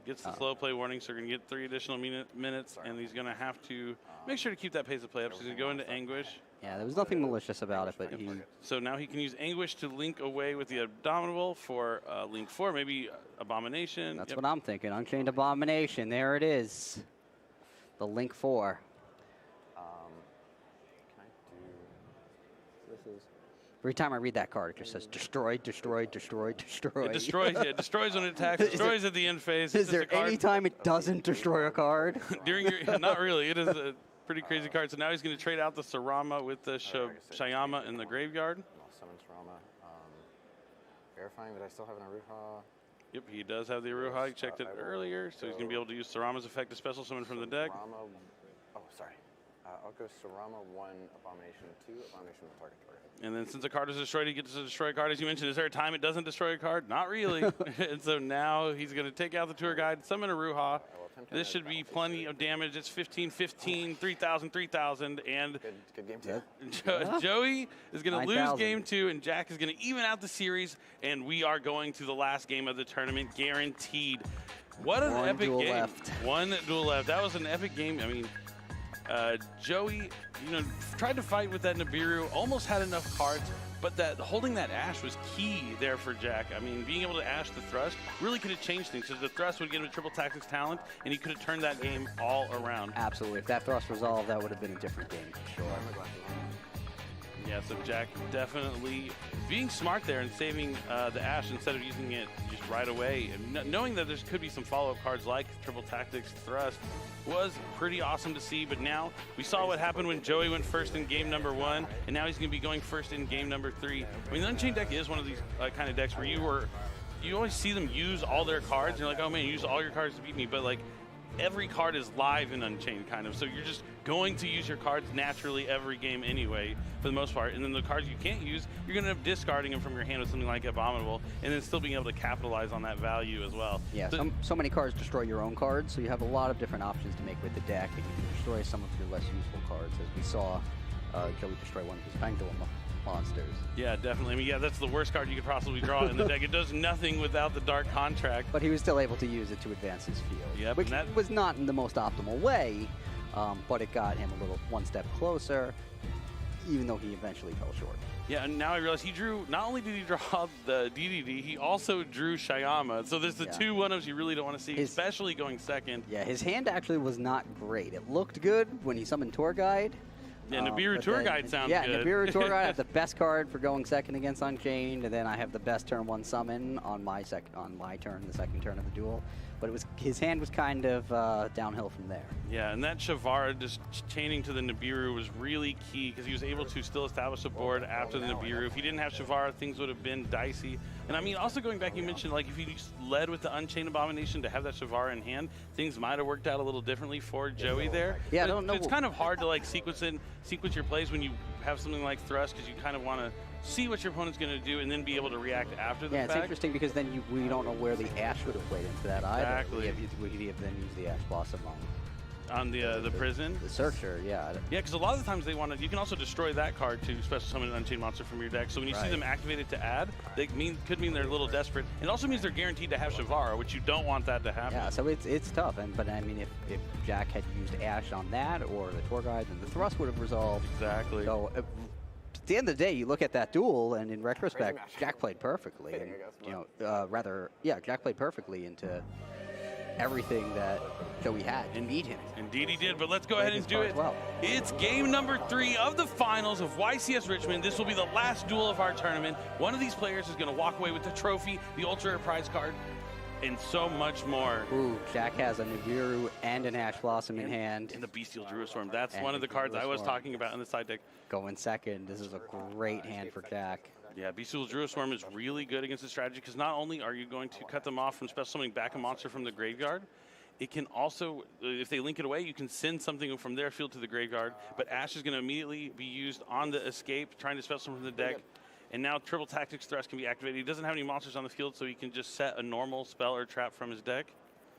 Speaker 1: gets the slow play warning, so we're going to get 3 additional minutes, and he's going to have to make sure to keep that pace of play up. So he's going to go into Anguish.
Speaker 2: Yeah, there was nothing malicious about it, but he...
Speaker 1: So now he can use Anguish to link away with the Abominable for Link 4, maybe Abomination.
Speaker 2: That's what I'm thinking. Unchained Abomination. There it is. The Link 4.
Speaker 3: Can I do? This is.
Speaker 2: Every time I read that card, it just says destroy, destroy, destroy, destroy.
Speaker 1: It destroys. It destroys when it attacks. Destroys at the end phase.
Speaker 2: Is there any time it doesn't destroy a card?
Speaker 1: During your, not really. It is a pretty crazy card. So now he's going to trade out the Sarama with the Shayama in the graveyard.
Speaker 3: I'll summon Sarama. Verifying that I still have an Aruha.
Speaker 1: Yep, he does have the Aruha. He checked it earlier, so he's going to be able to use Sarama's effect to special summon from the deck.
Speaker 3: Sarama, oh, sorry. I'll go Sarama 1, Abomination 2, Abomination with target target.
Speaker 1: And then since a card is destroyed, he gets to destroy a card. As you mentioned, is there a time it doesn't destroy a card? Not really. And so now he's going to take out the Tour Guide, summon a Ruha. This should be plenty of damage. It's 15, 15, 3,000, 3,000. And
Speaker 3: Good game too.
Speaker 1: Joey is going to lose
Speaker 2: 9,000.
Speaker 1: game 2, and Jack is going to even out the series. And we are going to the last game of the tournament, guaranteed. What an
Speaker 2: One
Speaker 1: epic
Speaker 2: duel
Speaker 1: game.
Speaker 2: left.
Speaker 1: One duel left. That was an epic game. I mean, Joey, tried to fight with that Nibiru, almost had enough cards, but that holding that Ash was key there for Jack. I mean, being able to Ash the Thrust really could have changed things, because the Thrust would get him a triple tactics talent, and he could have turned that game all around.
Speaker 2: Absolutely. If that Thrust resolved, that would have been a different game for sure.
Speaker 1: Yeah, so Jack definitely being smart there and saving the Ash instead of using it just right away. And knowing that there could be some follow-up cards like Triple Tactics Thrust was pretty awesome to see. But now we saw what happened when Joey went first in game number 1, and now he's going to be going first in game number 3. I mean, the Unchained deck is one of these kind of decks where you always see them use all their cards, and you're like, oh man, you use all your cards to beat me. But like, every card is live in Unchained, kind of. So you're just going to use your cards naturally every game anyway, for the most part. And then the cards you can't use, you're going to end up discarding them from your hand with something like Abominable, and then still being able to capitalize on that value as well.
Speaker 2: Yeah, so many cards destroy your own cards, so you have a lot of different options to make with the deck, and you can destroy some of your less useful cards, as we saw Joey destroy one of his Pendulum monsters.
Speaker 1: Yeah, definitely. I mean, yeah, that's the worst card you could possibly draw in the deck. It does nothing without the Dark Contract.
Speaker 2: But he was still able to use it to advance his field,
Speaker 1: Yep,
Speaker 2: which was not in the most optimal way, but it got him a little one step closer, even though he eventually fell short.
Speaker 1: Yeah, and now I realize he drew, not only did he draw the DDD, he also drew Shyama. So there's the two one-ups you really don't want to see, especially going second.
Speaker 2: Yeah, his hand actually was not great. It looked good when he summoned Tour Guide.
Speaker 1: Yeah, Nibiru Tour Guide sounds good.
Speaker 2: Yeah, Nibiru Tour Guide. I have the best card for going second against Unchained, and then I have the best turn 1 summon on my turn, the second turn of the duel. But his hand was kind of downhill from there.
Speaker 1: Yeah, and that Shavara just chaining to the Nibiru was really key, because he was able to still establish a board after the Nibiru. If he didn't have Shavara, things would have been dicey. And I mean, also going back, you mentioned like if he just led with the Unchained Abomination to have that Shavara in hand, things might have worked out a little differently for Joey there.
Speaker 2: Yeah, I don't know.
Speaker 1: It's kind of hard to like sequence your plays when you have something like Thrust, because you kind of want to see what your opponent's going to do and then be able to react after the fact.
Speaker 2: Yeah, it's interesting because then we don't know where the Ash would have played into that either.
Speaker 1: Exactly.
Speaker 2: Would he have then used the Ash Blossom
Speaker 1: on the prison?
Speaker 2: The Searcher, yeah.
Speaker 1: Yeah, because a lot of the times you can also destroy that card to special summon an Unchained monster from your deck. So when you see them activated to add, they could mean they're a little desperate. It also means they're guaranteed to have Shavara, which you don't want that to happen.
Speaker 2: Yeah, so it's tough. But I mean, if Jack had used Ash on that or the Tour Guide, then the Thrust would have resolved.
Speaker 1: Exactly.
Speaker 2: So at the end of the day, you look at that duel, and in retrospect, Jack played perfectly. And, Jack played perfectly into everything that Joey had and beat him.
Speaker 1: Indeed he did, but let's go ahead and do it.
Speaker 2: Well.
Speaker 1: It's game number 3 of the finals of YCS Richmond. This will be the last duel of our tournament. One of these players is going to walk away with the trophy, the Ultra Rare prize card, and so much more.
Speaker 2: Ooh, Jack has a Nibiru and an Ash Blossom in hand.
Speaker 1: And the Bestial Druiswarm. That's one of the cards I was talking about in the side deck.
Speaker 2: Going second. This is a great hand for Jack.
Speaker 1: Yeah, Bestial Druiswarm is really good against this strategy, because not only are you going to cut them off from special summoning back a monster from the graveyard, it can also, if they link it away, you can send something from their field to the graveyard, but Ash is going to immediately be used on the escape, trying to special summon from the deck. And now Triple Tactics Thrust can be activated. He doesn't have any monsters on the field, so he can just set a normal spell or trap from his deck.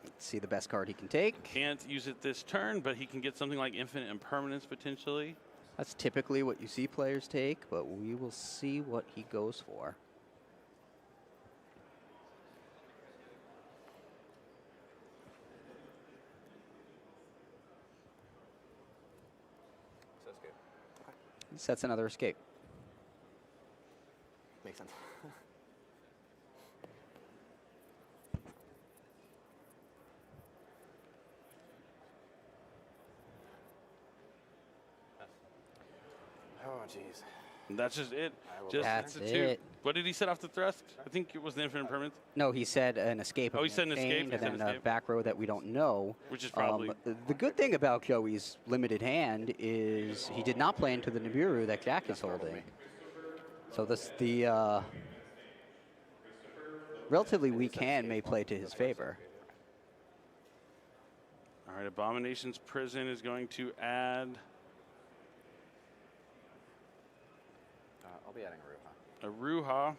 Speaker 2: Let's see the best card he can take.
Speaker 1: Can't use it this turn, but he can get something like Infinite Impermanence potentially.
Speaker 2: That's typically what you see players take, but we will see what he goes for. He sets another escape.
Speaker 3: Makes sense. Oh, jeez.
Speaker 1: That's just it.
Speaker 2: That's it.
Speaker 1: What did he set off the Thrust? I think it was the Infinite Impermanence.
Speaker 2: No, he said an escape.
Speaker 1: Oh, he said an escape.
Speaker 2: And then a back row that we don't know.
Speaker 1: Which is probably...
Speaker 2: the good thing about Joey's limited hand is he did not play into the Nibiru that Jack is holding. So the relatively weak hand may play to his favor.
Speaker 1: All right, Abomination's Prison is going to add...
Speaker 3: I'll be adding
Speaker 1: a Ruha.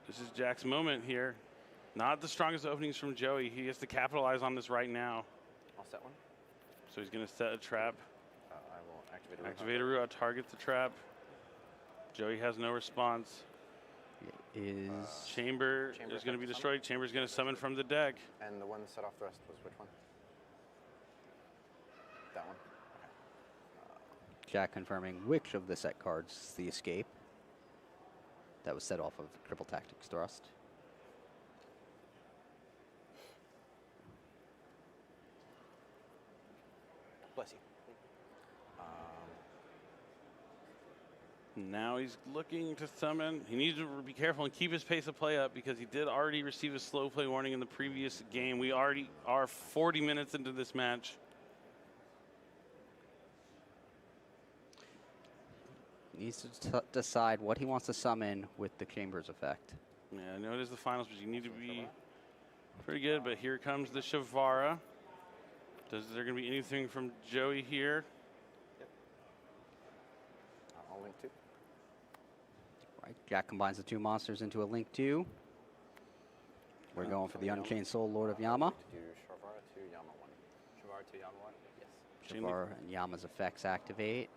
Speaker 1: This is Jack's moment here. Not the strongest openings from Joey. He has to capitalize on this right now.
Speaker 3: I'll set one.
Speaker 1: So he's going to set a trap.
Speaker 3: I will activate a Ruha.
Speaker 1: Activate a Ruha, target the trap. Joey has no response.
Speaker 2: Is
Speaker 1: Chamber
Speaker 3: Chamber
Speaker 1: is going to be
Speaker 3: effect
Speaker 1: destroyed. Chamber's going to summon from the deck.
Speaker 3: And the one set off the rest was which one? That one? Okay.
Speaker 2: Jack confirming which of the set cards is the escape that was set off of Triple Tactics Thrust.
Speaker 4: Bless you.
Speaker 1: Now he's looking to summon. He needs to be careful and keep his pace of play up because he did already receive a slow play warning in the previous game. We already are 40 minutes into this match.
Speaker 2: He needs to decide what he wants to summon with the Chambers effect.
Speaker 1: Yeah, I know it is the finals, but you need to be pretty good. But here comes the Shavara. Is there going to be anything from Joey here?
Speaker 3: I'll link two.
Speaker 2: Right, Jack combines the two monsters into a Link 2. We're going for the Unchained Soul, Lord of Yama.
Speaker 3: To do Sharvara to Yama 1.
Speaker 4: Shamar to Yama 1. Yes.
Speaker 2: Shavar and Yama's effects activate.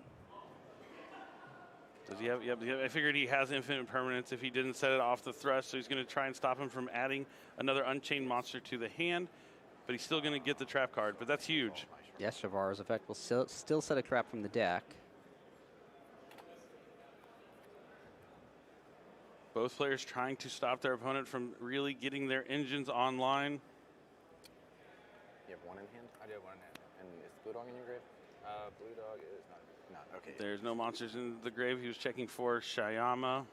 Speaker 1: Does he have? Yep, I figured he has infinite permanence if he didn't set it off the thrust, so he's going to try and stop him from adding another Unchained monster to the hand, but he's still going to get the trap card, but that's huge.
Speaker 2: Yes, Shavar's effect will still set a trap from the deck.
Speaker 1: Both players trying to stop their opponent from really getting their engines online.
Speaker 3: You have one in hand?
Speaker 4: I do have one in hand.
Speaker 3: And is Blue Dog in your grave?
Speaker 4: Blue Dog is not.
Speaker 3: Not. Okay.
Speaker 1: There's no monsters in the grave. He was checking for Shyama.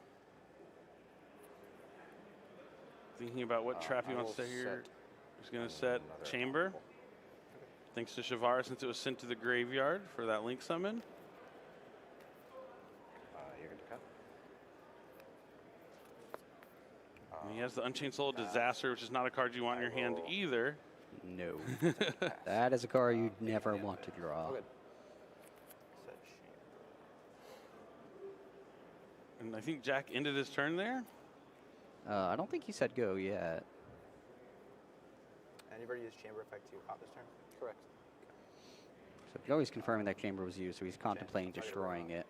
Speaker 1: Thinking about what trap he
Speaker 3: I
Speaker 1: wants to
Speaker 3: will
Speaker 1: hear.
Speaker 3: set
Speaker 1: He's going to set
Speaker 3: another
Speaker 1: Chamber.
Speaker 3: example.
Speaker 1: Thanks to Shavara since it was sent to the graveyard for that Link summon.
Speaker 3: You're going to cut.
Speaker 1: And he has the Unchained Soul Disaster, which is not a card you want in your hand either.
Speaker 2: No. That is a card you'd never want to draw.
Speaker 3: Oh, good.
Speaker 4: Set Chamber.
Speaker 1: And I think Jack ended his turn there.
Speaker 2: I don't think he said go yet.
Speaker 4: And you've already used Chamber effect to pop this turn?
Speaker 3: Correct.
Speaker 2: So Joey's confirming that Chamber was used, so he's contemplating destroying it.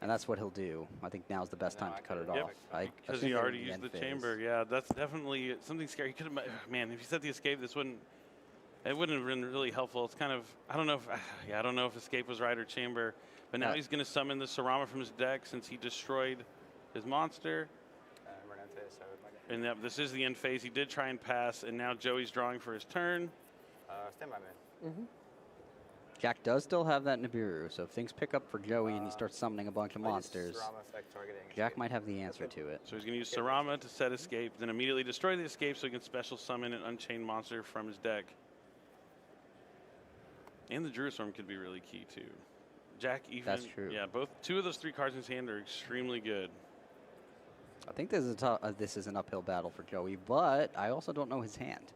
Speaker 2: And that's what he'll do. I think now's the best time to cut it
Speaker 1: Yep.
Speaker 2: off. I
Speaker 1: Because
Speaker 2: assume
Speaker 1: he
Speaker 2: they're
Speaker 1: already
Speaker 2: in
Speaker 1: used the
Speaker 2: end phase.
Speaker 1: chamber. Yeah, that's definitely something scary. He could have, man, if he set the escape, this wouldn't. It wouldn't have been really helpful. It's kind of, I don't know if, I don't know if escape was right or chamber. But now he's going to summon the Sarama from his deck since he destroyed his monster.
Speaker 4: We're in end phase, so it might get.
Speaker 1: And yep, this is the end phase. He did try and pass, and now Joey's drawing for his turn.
Speaker 4: Stand by me.
Speaker 2: Jack does still have that Nibiru, so if things pick up for Joey and he starts summoning a bunch of
Speaker 4: I use
Speaker 2: monsters,
Speaker 4: Sarama effect targeting
Speaker 2: Jack
Speaker 4: escape.
Speaker 2: might have the answer to it.
Speaker 1: So he's going to use Sarama to set escape, then immediately destroy the escape so he can special summon an Unchained monster from his deck. And the Jerusalem could be really key too. Jack even.
Speaker 2: That's true.
Speaker 1: Yeah, two of those three cards in his hand are extremely good.
Speaker 2: I think this is an uphill battle for Joey, but I also don't know his hand.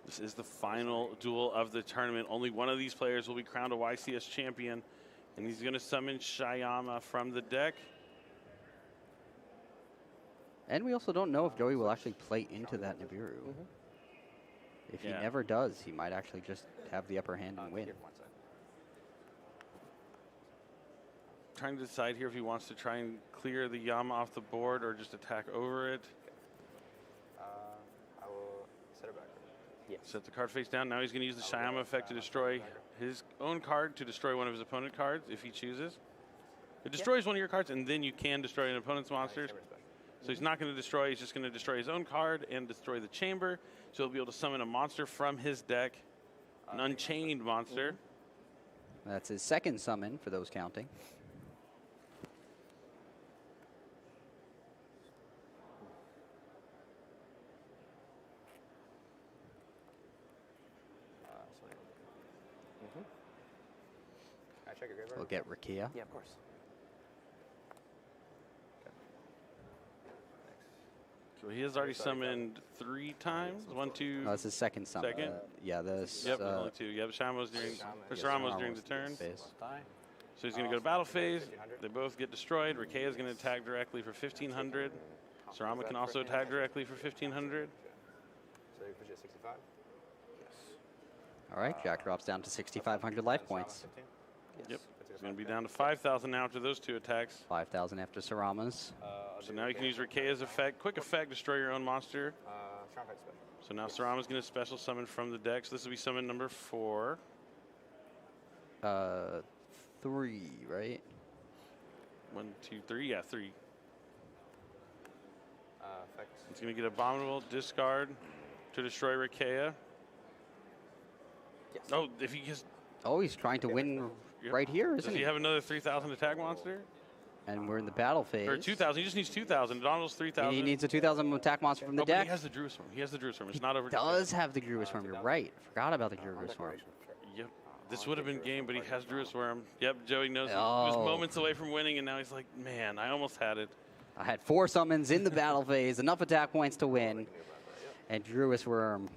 Speaker 1: This is the final duel of the tournament. Only one of these players will be crowned a YCS champion, and he's going to summon Shyama from the deck.
Speaker 2: And we also don't know if Joey will actually play into that Nibiru. If he
Speaker 1: Yeah.
Speaker 2: never does, he might actually just have the upper hand and win.
Speaker 4: Here, one side.
Speaker 1: Trying to decide here if he wants to try and clear the Yama off the board or just attack over it.
Speaker 4: I will set it back.
Speaker 1: Set the card face down. Now he's going to use the Shyama effect to destroy his own card to destroy one of his opponent cards if he chooses. It destroys one of your cards, and then you can destroy an opponent's monsters.
Speaker 4: Chamber special.
Speaker 1: So he's not going to destroy. He's just going to destroy his own card and destroy the chamber. So he'll be able to summon a monster from his deck, an Unchained monster.
Speaker 2: That's his second summon for those counting.
Speaker 4: Can I check your graveyard?
Speaker 2: We'll get Rakia.
Speaker 4: Yeah, of course.
Speaker 1: So he has already summoned 3 times. 1, 2.
Speaker 2: No, that's his second summon.
Speaker 1: Second?
Speaker 2: Yeah, this.
Speaker 1: Yep, only 2. Yep, Shama's during, or Sarama's during the turn.
Speaker 2: phase.
Speaker 3: Die.
Speaker 1: So he's going to go to battle phase. They both get destroyed. Rakia is going to attack directly for 1,500. Sarama can also attack directly for 1,500.
Speaker 4: So you push it at 65?
Speaker 2: All right, Jack drops down to 6,500 life points.
Speaker 1: Yep.
Speaker 4: Let's go
Speaker 1: He's going to be down to 5,000 now after those 2 attacks.
Speaker 2: 5,000 after Sarama's.
Speaker 1: So now you can use Rikea's effect. Quick effect, destroy your own monster.
Speaker 4: Strong Fight Special.
Speaker 1: So now Sarama's going to special summon from the deck. So this will be summon number 4.
Speaker 2: 3, right?
Speaker 1: 1, 2, 3. Yeah, 3.
Speaker 4: Effects.
Speaker 1: It's going to get Abominable, discard to destroy Rikea.
Speaker 4: Yes.
Speaker 1: Oh, if he gets...
Speaker 2: Oh, he's trying to win
Speaker 1: Yep.
Speaker 2: right here,
Speaker 1: Does
Speaker 2: isn't
Speaker 1: he
Speaker 2: he?
Speaker 1: have another 3,000 attack monster?
Speaker 2: And we're in the battle phase.
Speaker 1: Or 2,000. He just needs 2,000. Donald's 3,000.
Speaker 2: He needs a 2,000 attack monster from the
Speaker 1: Oh, but
Speaker 2: deck.
Speaker 1: he has the Druid Swarm. He has the Druid Swarm. It's not over.
Speaker 2: Does have the Gruus Worm. You're right. Forgot about the Gruus Worm.
Speaker 1: Yep. This would have been game, but he has Druid Swarm. Yep, Joey knows he
Speaker 2: Oh.
Speaker 1: was moments away from winning, and now he's like, man, I almost had it.
Speaker 2: I had 4 summons in the battle phase, enough attack points to win, and Druus Worm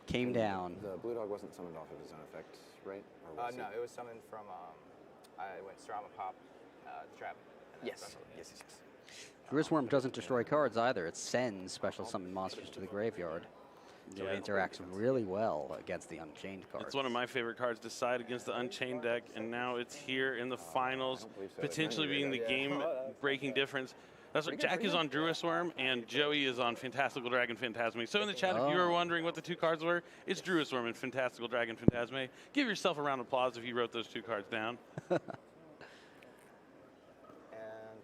Speaker 2: came down.
Speaker 3: The blue dog wasn't summoned off of his own effect, right? Or was
Speaker 4: No, it was summoned from. I went Sarama Pop, Trap. And then
Speaker 3: Yes.
Speaker 4: special.
Speaker 3: Yes.
Speaker 2: Druus Worm doesn't destroy cards either. It sends special summon monsters to the graveyard. So
Speaker 1: Yeah.
Speaker 2: it interacts really well against the Unchained cards.
Speaker 1: It's one of my favorite cards to side against the Unchained deck, and now it's here in the finals,
Speaker 3: believe so.
Speaker 1: potentially being the game-breaking difference. That's what Jack is on Druid Swarm, and Joey is on Fantastical Dragon Phantasme. So in the chat, if you were wondering what the 2 cards were, it's Druid Swarm and Fantastical Dragon Phantasme. Give yourself a round of applause if you wrote those 2 cards down.
Speaker 4: And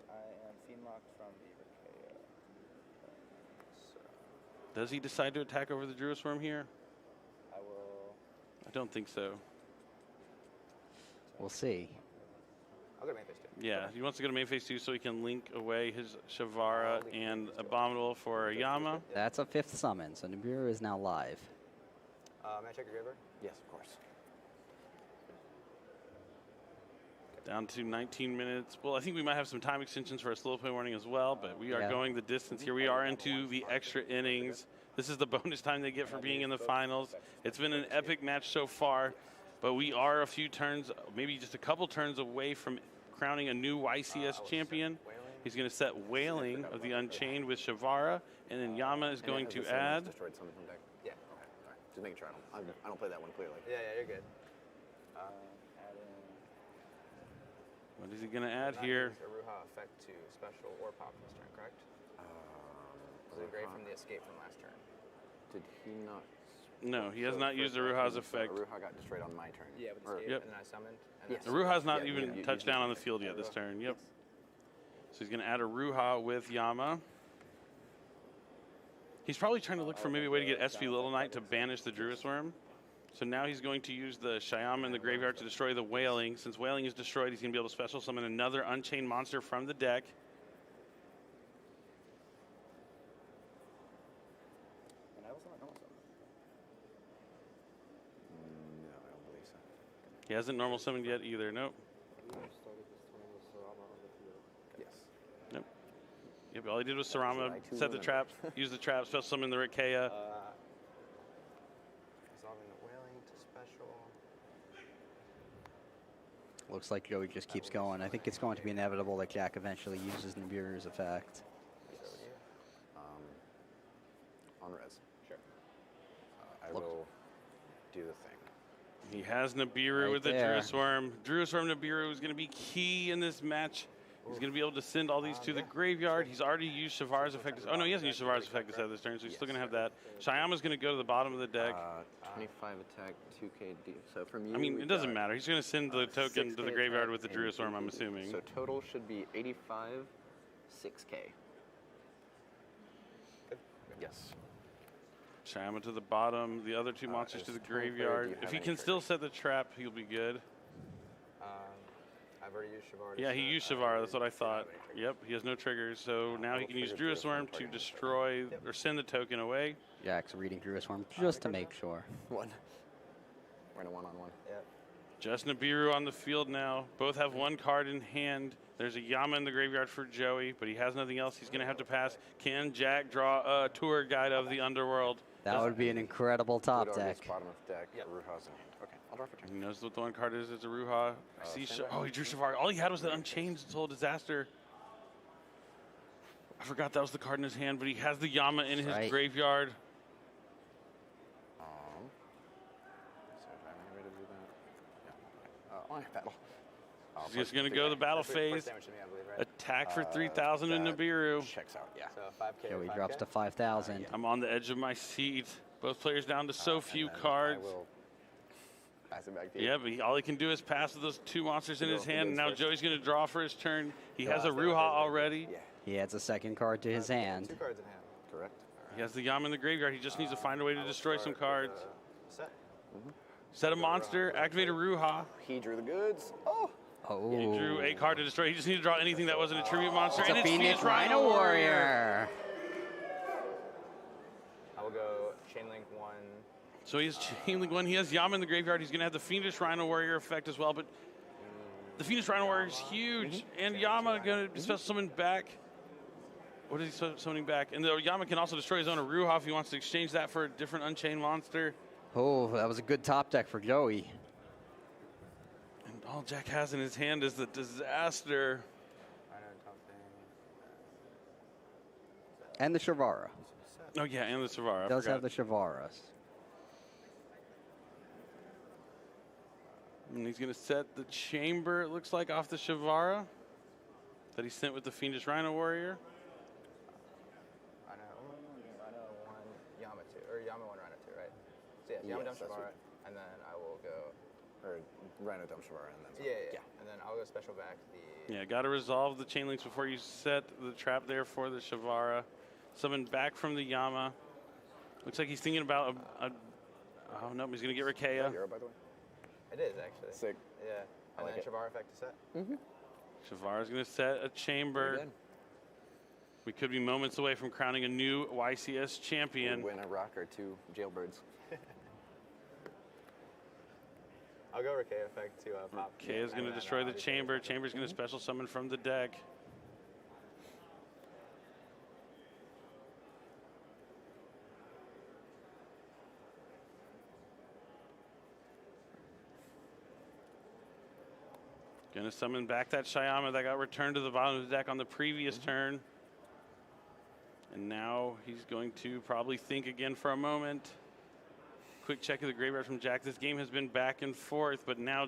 Speaker 4: I am Fiend Locked from the Rikea. So
Speaker 1: Does he decide to attack over the Druid Swarm here?
Speaker 4: I will.
Speaker 1: I don't think so.
Speaker 2: We'll see.
Speaker 4: I'll go to main phase 2.
Speaker 1: Yeah, he wants to go to main phase 2 so he can link away his Shavara and Abominable for a Yama.
Speaker 2: That's a 5th summon, so Nibiru is now live.
Speaker 4: May I check your graveyard?
Speaker 3: Yes, of course.
Speaker 1: Down to 19 minutes. Well, I think we might have some time extensions for a slow play warning as well, but we are
Speaker 2: Yeah.
Speaker 1: going the distance here. We are into the extra innings. This is the bonus time they get for being in the finals. It's been an epic match so far, but we are a few turns, maybe just a couple turns away from crowning a new YCS champion. He's going to set Wailing of the Unchained with Shavara, and then Yama is going to add.
Speaker 3: Destroyed summon from deck.
Speaker 4: Yeah.
Speaker 3: Okay. All right. Just making sure I don't play that one clearly.
Speaker 4: Yeah, you're good. Add in.
Speaker 1: What is he going to add
Speaker 4: Not
Speaker 1: here?
Speaker 4: use Aruha effect to special or pop this turn, correct? Was it great from the escape from last turn?
Speaker 3: Did he not?
Speaker 1: No, he has not used Aruha's effect.
Speaker 3: Aruha got destroyed on my turn.
Speaker 4: Yeah, with
Speaker 3: Or-
Speaker 4: escape,
Speaker 1: Yep.
Speaker 4: and then I summoned. And
Speaker 3: Yes.
Speaker 4: then
Speaker 1: Aruha's not
Speaker 3: Yeah,
Speaker 1: even
Speaker 3: you
Speaker 1: touched down on the field yet this turn. Yep. So he's going to add Aruha with Yama. He's probably trying to look for maybe a way to get SV Little Knight to banish the Druid Worm. So now he's going to use the Shyama in the graveyard to destroy the Wailing. Since Wailing is destroyed, he's going to be able to special summon another Unchained monster from the deck.
Speaker 4: And I was not normal summon.
Speaker 3: No, I don't believe so.
Speaker 1: He hasn't normal summoned yet either. Nope.
Speaker 3: Yes.
Speaker 1: Nope. Yep, all he did was Sarama, set the trap, use the trap, special summon the Rikea.
Speaker 4: Resolving the Wailing to special.
Speaker 2: Looks like Joey just keeps going. I think it's going to be inevitable that Jack eventually uses Nibiru's effect.
Speaker 3: On res.
Speaker 4: Sure.
Speaker 3: I will do the thing.
Speaker 1: He has Nibiru
Speaker 2: Right
Speaker 1: with the
Speaker 2: there.
Speaker 1: Druid Swarm. Druid Swarm Nibiru is going to be key in this match. He's going to be able to send all these to the graveyard. He's already used Shavara's effect. Oh, no, he hasn't used Shavara's effect this this turn, so he's still going to have that. Shyama's going to go to the bottom of the deck.
Speaker 3: 25 attack, 2k D. So from you.
Speaker 1: I mean,
Speaker 3: we've
Speaker 1: it doesn't
Speaker 3: got,
Speaker 1: matter. He's going to send the token to
Speaker 3: 6K
Speaker 1: the graveyard
Speaker 3: attack
Speaker 1: with the
Speaker 3: and
Speaker 1: Druid Swarm, I'm
Speaker 3: 2K.
Speaker 1: assuming.
Speaker 3: So total should be 85, 6k. Yes.
Speaker 1: Shyama to the bottom, the other 2 monsters to the graveyard.
Speaker 3: you
Speaker 1: If
Speaker 3: have
Speaker 1: he
Speaker 3: any
Speaker 1: can still
Speaker 3: triggers?
Speaker 1: set the trap, he'll be good.
Speaker 4: I've already used Shavara.
Speaker 1: Yeah, he used Shavara. That's what I thought. Yep, he has no triggers, so now he can use Druid Swarm to destroy or send the token away.
Speaker 2: Jack's reading Druid Swarm just to make sure.
Speaker 3: One. We're in a one-on-one.
Speaker 4: Yep.
Speaker 1: Just Nibiru on the field now. Both have 1 card in hand. There's a Yama in the graveyard for Joey, but he has nothing else. He's going to have to pass. Can Jack draw a tour guide of the underworld?
Speaker 2: That would be an incredible top
Speaker 3: Blue dog
Speaker 2: deck.
Speaker 3: is bottom of deck.
Speaker 4: Yep.
Speaker 3: Aruha's in hand. Okay, I'll draw for turn.
Speaker 1: He knows what the 1 card is. It's a Ruha. I see. Oh, he drew Shavara. All he had was the Unchained Soul Disaster. I forgot that was the card in his hand, but he has the Yama in his
Speaker 2: Right.
Speaker 1: graveyard.
Speaker 3: So do I have any way to do that? Yeah. Okay. Battle.
Speaker 1: He's just going to go the battle
Speaker 4: First
Speaker 1: phase.
Speaker 4: damage to me, I believe, right?
Speaker 1: Attack for 3,000 in
Speaker 3: That
Speaker 1: Nibiru.
Speaker 3: Checks out, yeah.
Speaker 4: So 5K.
Speaker 2: Joey
Speaker 4: 5K.
Speaker 2: drops to 5,000.
Speaker 1: I'm on the edge of my seat. Both players down to so few
Speaker 3: And then
Speaker 1: cards.
Speaker 3: I will pass it back to you.
Speaker 1: Yeah, but all he can do is pass with those 2 monsters in
Speaker 3: Go
Speaker 1: his
Speaker 3: for
Speaker 1: hand.
Speaker 3: those
Speaker 1: Now
Speaker 3: first.
Speaker 1: Joey's going to draw for his turn. He has a
Speaker 4: last
Speaker 1: Ruha
Speaker 4: one.
Speaker 1: already.
Speaker 3: Yeah,
Speaker 2: He adds a second card to his hand.
Speaker 4: 2 cards in hand.
Speaker 3: correct.
Speaker 1: He has the Yama in the graveyard. He just needs to find a way to destroy some cards.
Speaker 4: Set.
Speaker 1: Set a monster, activate a Ruha.
Speaker 3: He drew the goods. Oh!
Speaker 2: Oh.
Speaker 1: He drew a card to destroy. He just needed to draw anything that wasn't a tribute monster.
Speaker 2: It's
Speaker 1: and
Speaker 2: a
Speaker 1: it's
Speaker 2: Phoenix Rhino Warrior.
Speaker 4: I will go Chain Link 1.
Speaker 1: So he has Chain Link 1. He has Yama in the graveyard. He's going to have the Fiendish Rhino Warrior effect as well. But the Fiendish Rhino Warrior is huge. And Yama going to special summon back. What is he summoning back? And the Yama can also destroy his own Aruha if he wants to exchange that for a different Unchained monster.
Speaker 2: Oh, that was a good top deck for Joey.
Speaker 1: And all Jack has in his hand is the disaster.
Speaker 4: Rhino top thing.
Speaker 2: And the Shavara.
Speaker 1: Oh, yeah, and the Savara.
Speaker 2: Does have the Shavaras.
Speaker 1: And he's going to set the Chamber, it looks like, off the Shavara that he sent with the Fiendish Rhino Warrior.
Speaker 4: Rhino 1, Yama 2. Or Yama 1, Rhino 2, right? So yeah, Yama
Speaker 3: Yes,
Speaker 4: Dump
Speaker 3: that's
Speaker 4: Shavara. And then I will go.
Speaker 3: Or Rhino Dump Shavara and then
Speaker 4: Yeah. And then I'll go special back the.
Speaker 1: Yeah, got to resolve the chain links before you set the trap there for the Shavara. Summon back from the Yama. Looks like he's thinking about oh, no, he's going to get Rakea.
Speaker 3: Hero, by the way.
Speaker 4: It is, actually.
Speaker 3: Sick.
Speaker 4: Yeah. And
Speaker 3: like
Speaker 4: then
Speaker 3: it.
Speaker 4: Shavara effect to set.
Speaker 1: Shavara's going to set a Chamber.
Speaker 3: Good.
Speaker 1: We could be moments away from crowning a new YCS champion.
Speaker 3: Win a rock or 2 jailbirds.
Speaker 4: I'll go Rakea effect to pop.
Speaker 1: Rakea is going to destroy the Chamber. Chamber's going to special summon from the deck. Going to summon back that Shyama that got returned to the bottom of the deck on the previous turn. And now he's going to probably think again for a moment. Quick check of the graveyard from Jack. This game has been back and forth, but now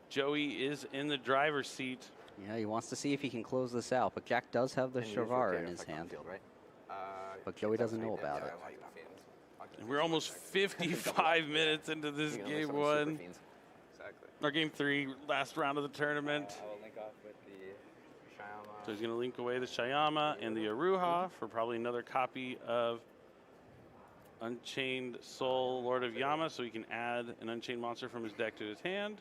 Speaker 1: Joey is in the driver's seat.
Speaker 2: Yeah, he wants to see if he can close this out, but Jack does have the
Speaker 3: And use
Speaker 2: Shavara
Speaker 3: Rakea
Speaker 2: in his
Speaker 3: effect on
Speaker 2: hand.
Speaker 3: Field, right?
Speaker 2: But Joey doesn't know about it.
Speaker 1: And we're almost 55 minutes into this
Speaker 3: You can only
Speaker 1: game
Speaker 3: summon
Speaker 1: one.
Speaker 3: Super Fiends.
Speaker 4: Exactly.
Speaker 1: Or game 3, last round of the tournament.
Speaker 4: I will link off with the Shyama.
Speaker 1: So he's going to link away the Shyama and the Aruha for probably another copy of Unchained Soul, Lord of Yama, so he can add an Unchained monster from his deck to his hand.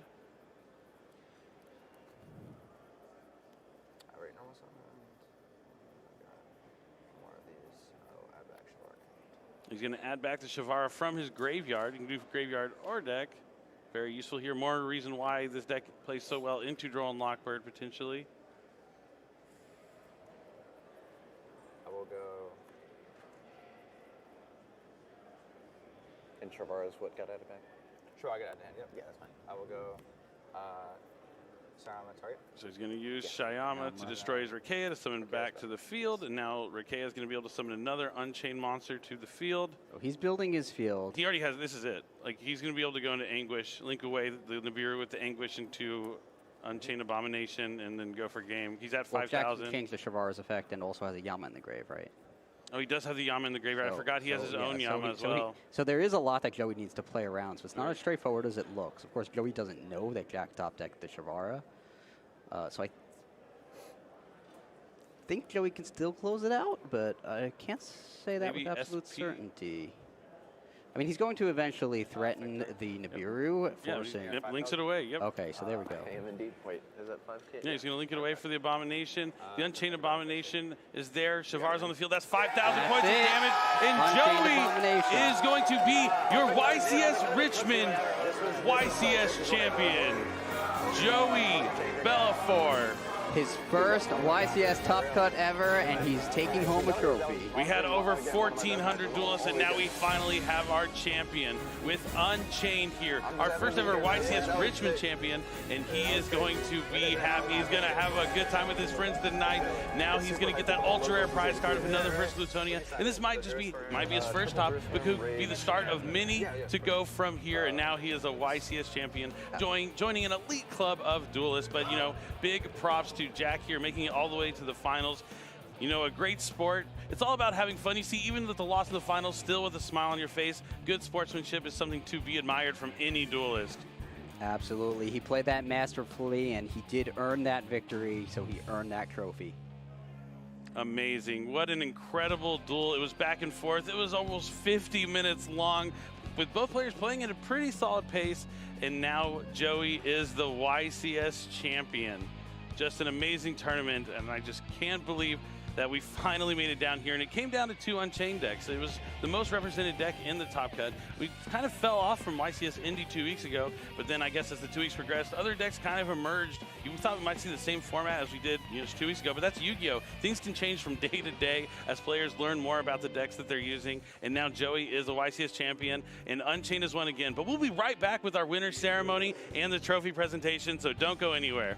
Speaker 4: Alright, normal summon. More of these. I'll add back Shavara.
Speaker 1: He's going to add back the Shavara from his graveyard. You can do graveyard or deck. Very useful here. More reason why this deck plays so well into Droll and Lockbird potentially.
Speaker 4: I will go.
Speaker 3: And Shavara's what got added back?
Speaker 4: Sure, I get out of hand. Yep, yeah, that's fine. I will go. Shyama target.
Speaker 1: So he's going to use Shyama to destroy his Rakea to summon back to the field, and now Rakea is going to be able to summon another Unchained monster to the field.
Speaker 2: Oh, he's building his field.
Speaker 1: He already has, this is it. Like, he's going to be able to go into Anguish, link away the Nibiru with the Anguish into Unchained Abomination, and then go for game. He's at
Speaker 2: Well, Jack
Speaker 1: 5,000.
Speaker 2: changed the Shavara's effect and also has a Yama in the grave, right?
Speaker 1: Oh, he does have the Yama in the graveyard. I forgot he has his own
Speaker 2: yeah,
Speaker 1: Yama as well.
Speaker 2: So there is a lot that Joey needs to play around, so it's not as straightforward as it looks. Of course, Joey doesn't know that Jack top decked the Shavara. So I think Joey can still close it out, but I can't say that
Speaker 1: Maybe
Speaker 2: with absolute
Speaker 1: SP?
Speaker 2: certainty. I mean, he's going to eventually threaten the Nibiru,
Speaker 1: Yeah,
Speaker 2: forcing...
Speaker 1: yep, links it away. Yep.
Speaker 2: Okay, so there we go.
Speaker 3: I am indeed. Wait, is that 5K?
Speaker 1: Yeah, he's going to link it away for the Abomination. The Unchained Abomination is there. Shavar's on the field. That's 5,000 points of
Speaker 2: it.
Speaker 1: damage. And
Speaker 2: Unchained
Speaker 1: Joey
Speaker 2: Abomination.
Speaker 1: is going to be your YCS Richmond YCS champion. Joey Bellafor
Speaker 2: His first YCS Top Cut ever, and he's taking home a trophy.
Speaker 1: We had over 1,400 duelists, and now we finally have our champion with Unchained here. Our first ever YCS Richmond champion, and he is going to be happy. He's going to have a good time with his friends tonight. Now he's going to get that ultra rare prize card of another first Plutonia, and this might be his first top, but could be the start of many to go from here. And now he is a YCS champion, joining an elite club of duelists. But you know, big props to Jack here, making it all the way to the finals. You know, a great sport. It's all about having fun. You see, even with the loss in the finals, still with a smile on your face, good sportsmanship is something to be admired from any duelist.
Speaker 2: Absolutely. He played that masterfully, and he did earn that victory, so he earned that trophy.
Speaker 1: Amazing. What an incredible duel. It was back and forth. It was almost 50 minutes long, with both players playing at a pretty solid pace, and now Joey is the YCS champion. Just an amazing tournament, and I just can't believe that we finally made it down here, and it came down to 2 Unchained decks. It was the most represented deck in the top cut. We kind of fell off from YCS Indy 2 weeks ago, but then I guess as the 2 weeks progressed, other decks kind of emerged. You thought we might see the same format as we did just 2 weeks ago, but that's Yu-Gi-Oh! Things can change from day to day as players learn more about the decks that they're using, and now Joey is a YCS champion, and Unchained has won again. But we'll be right back with our winner's ceremony and the trophy presentation, so don't go anywhere.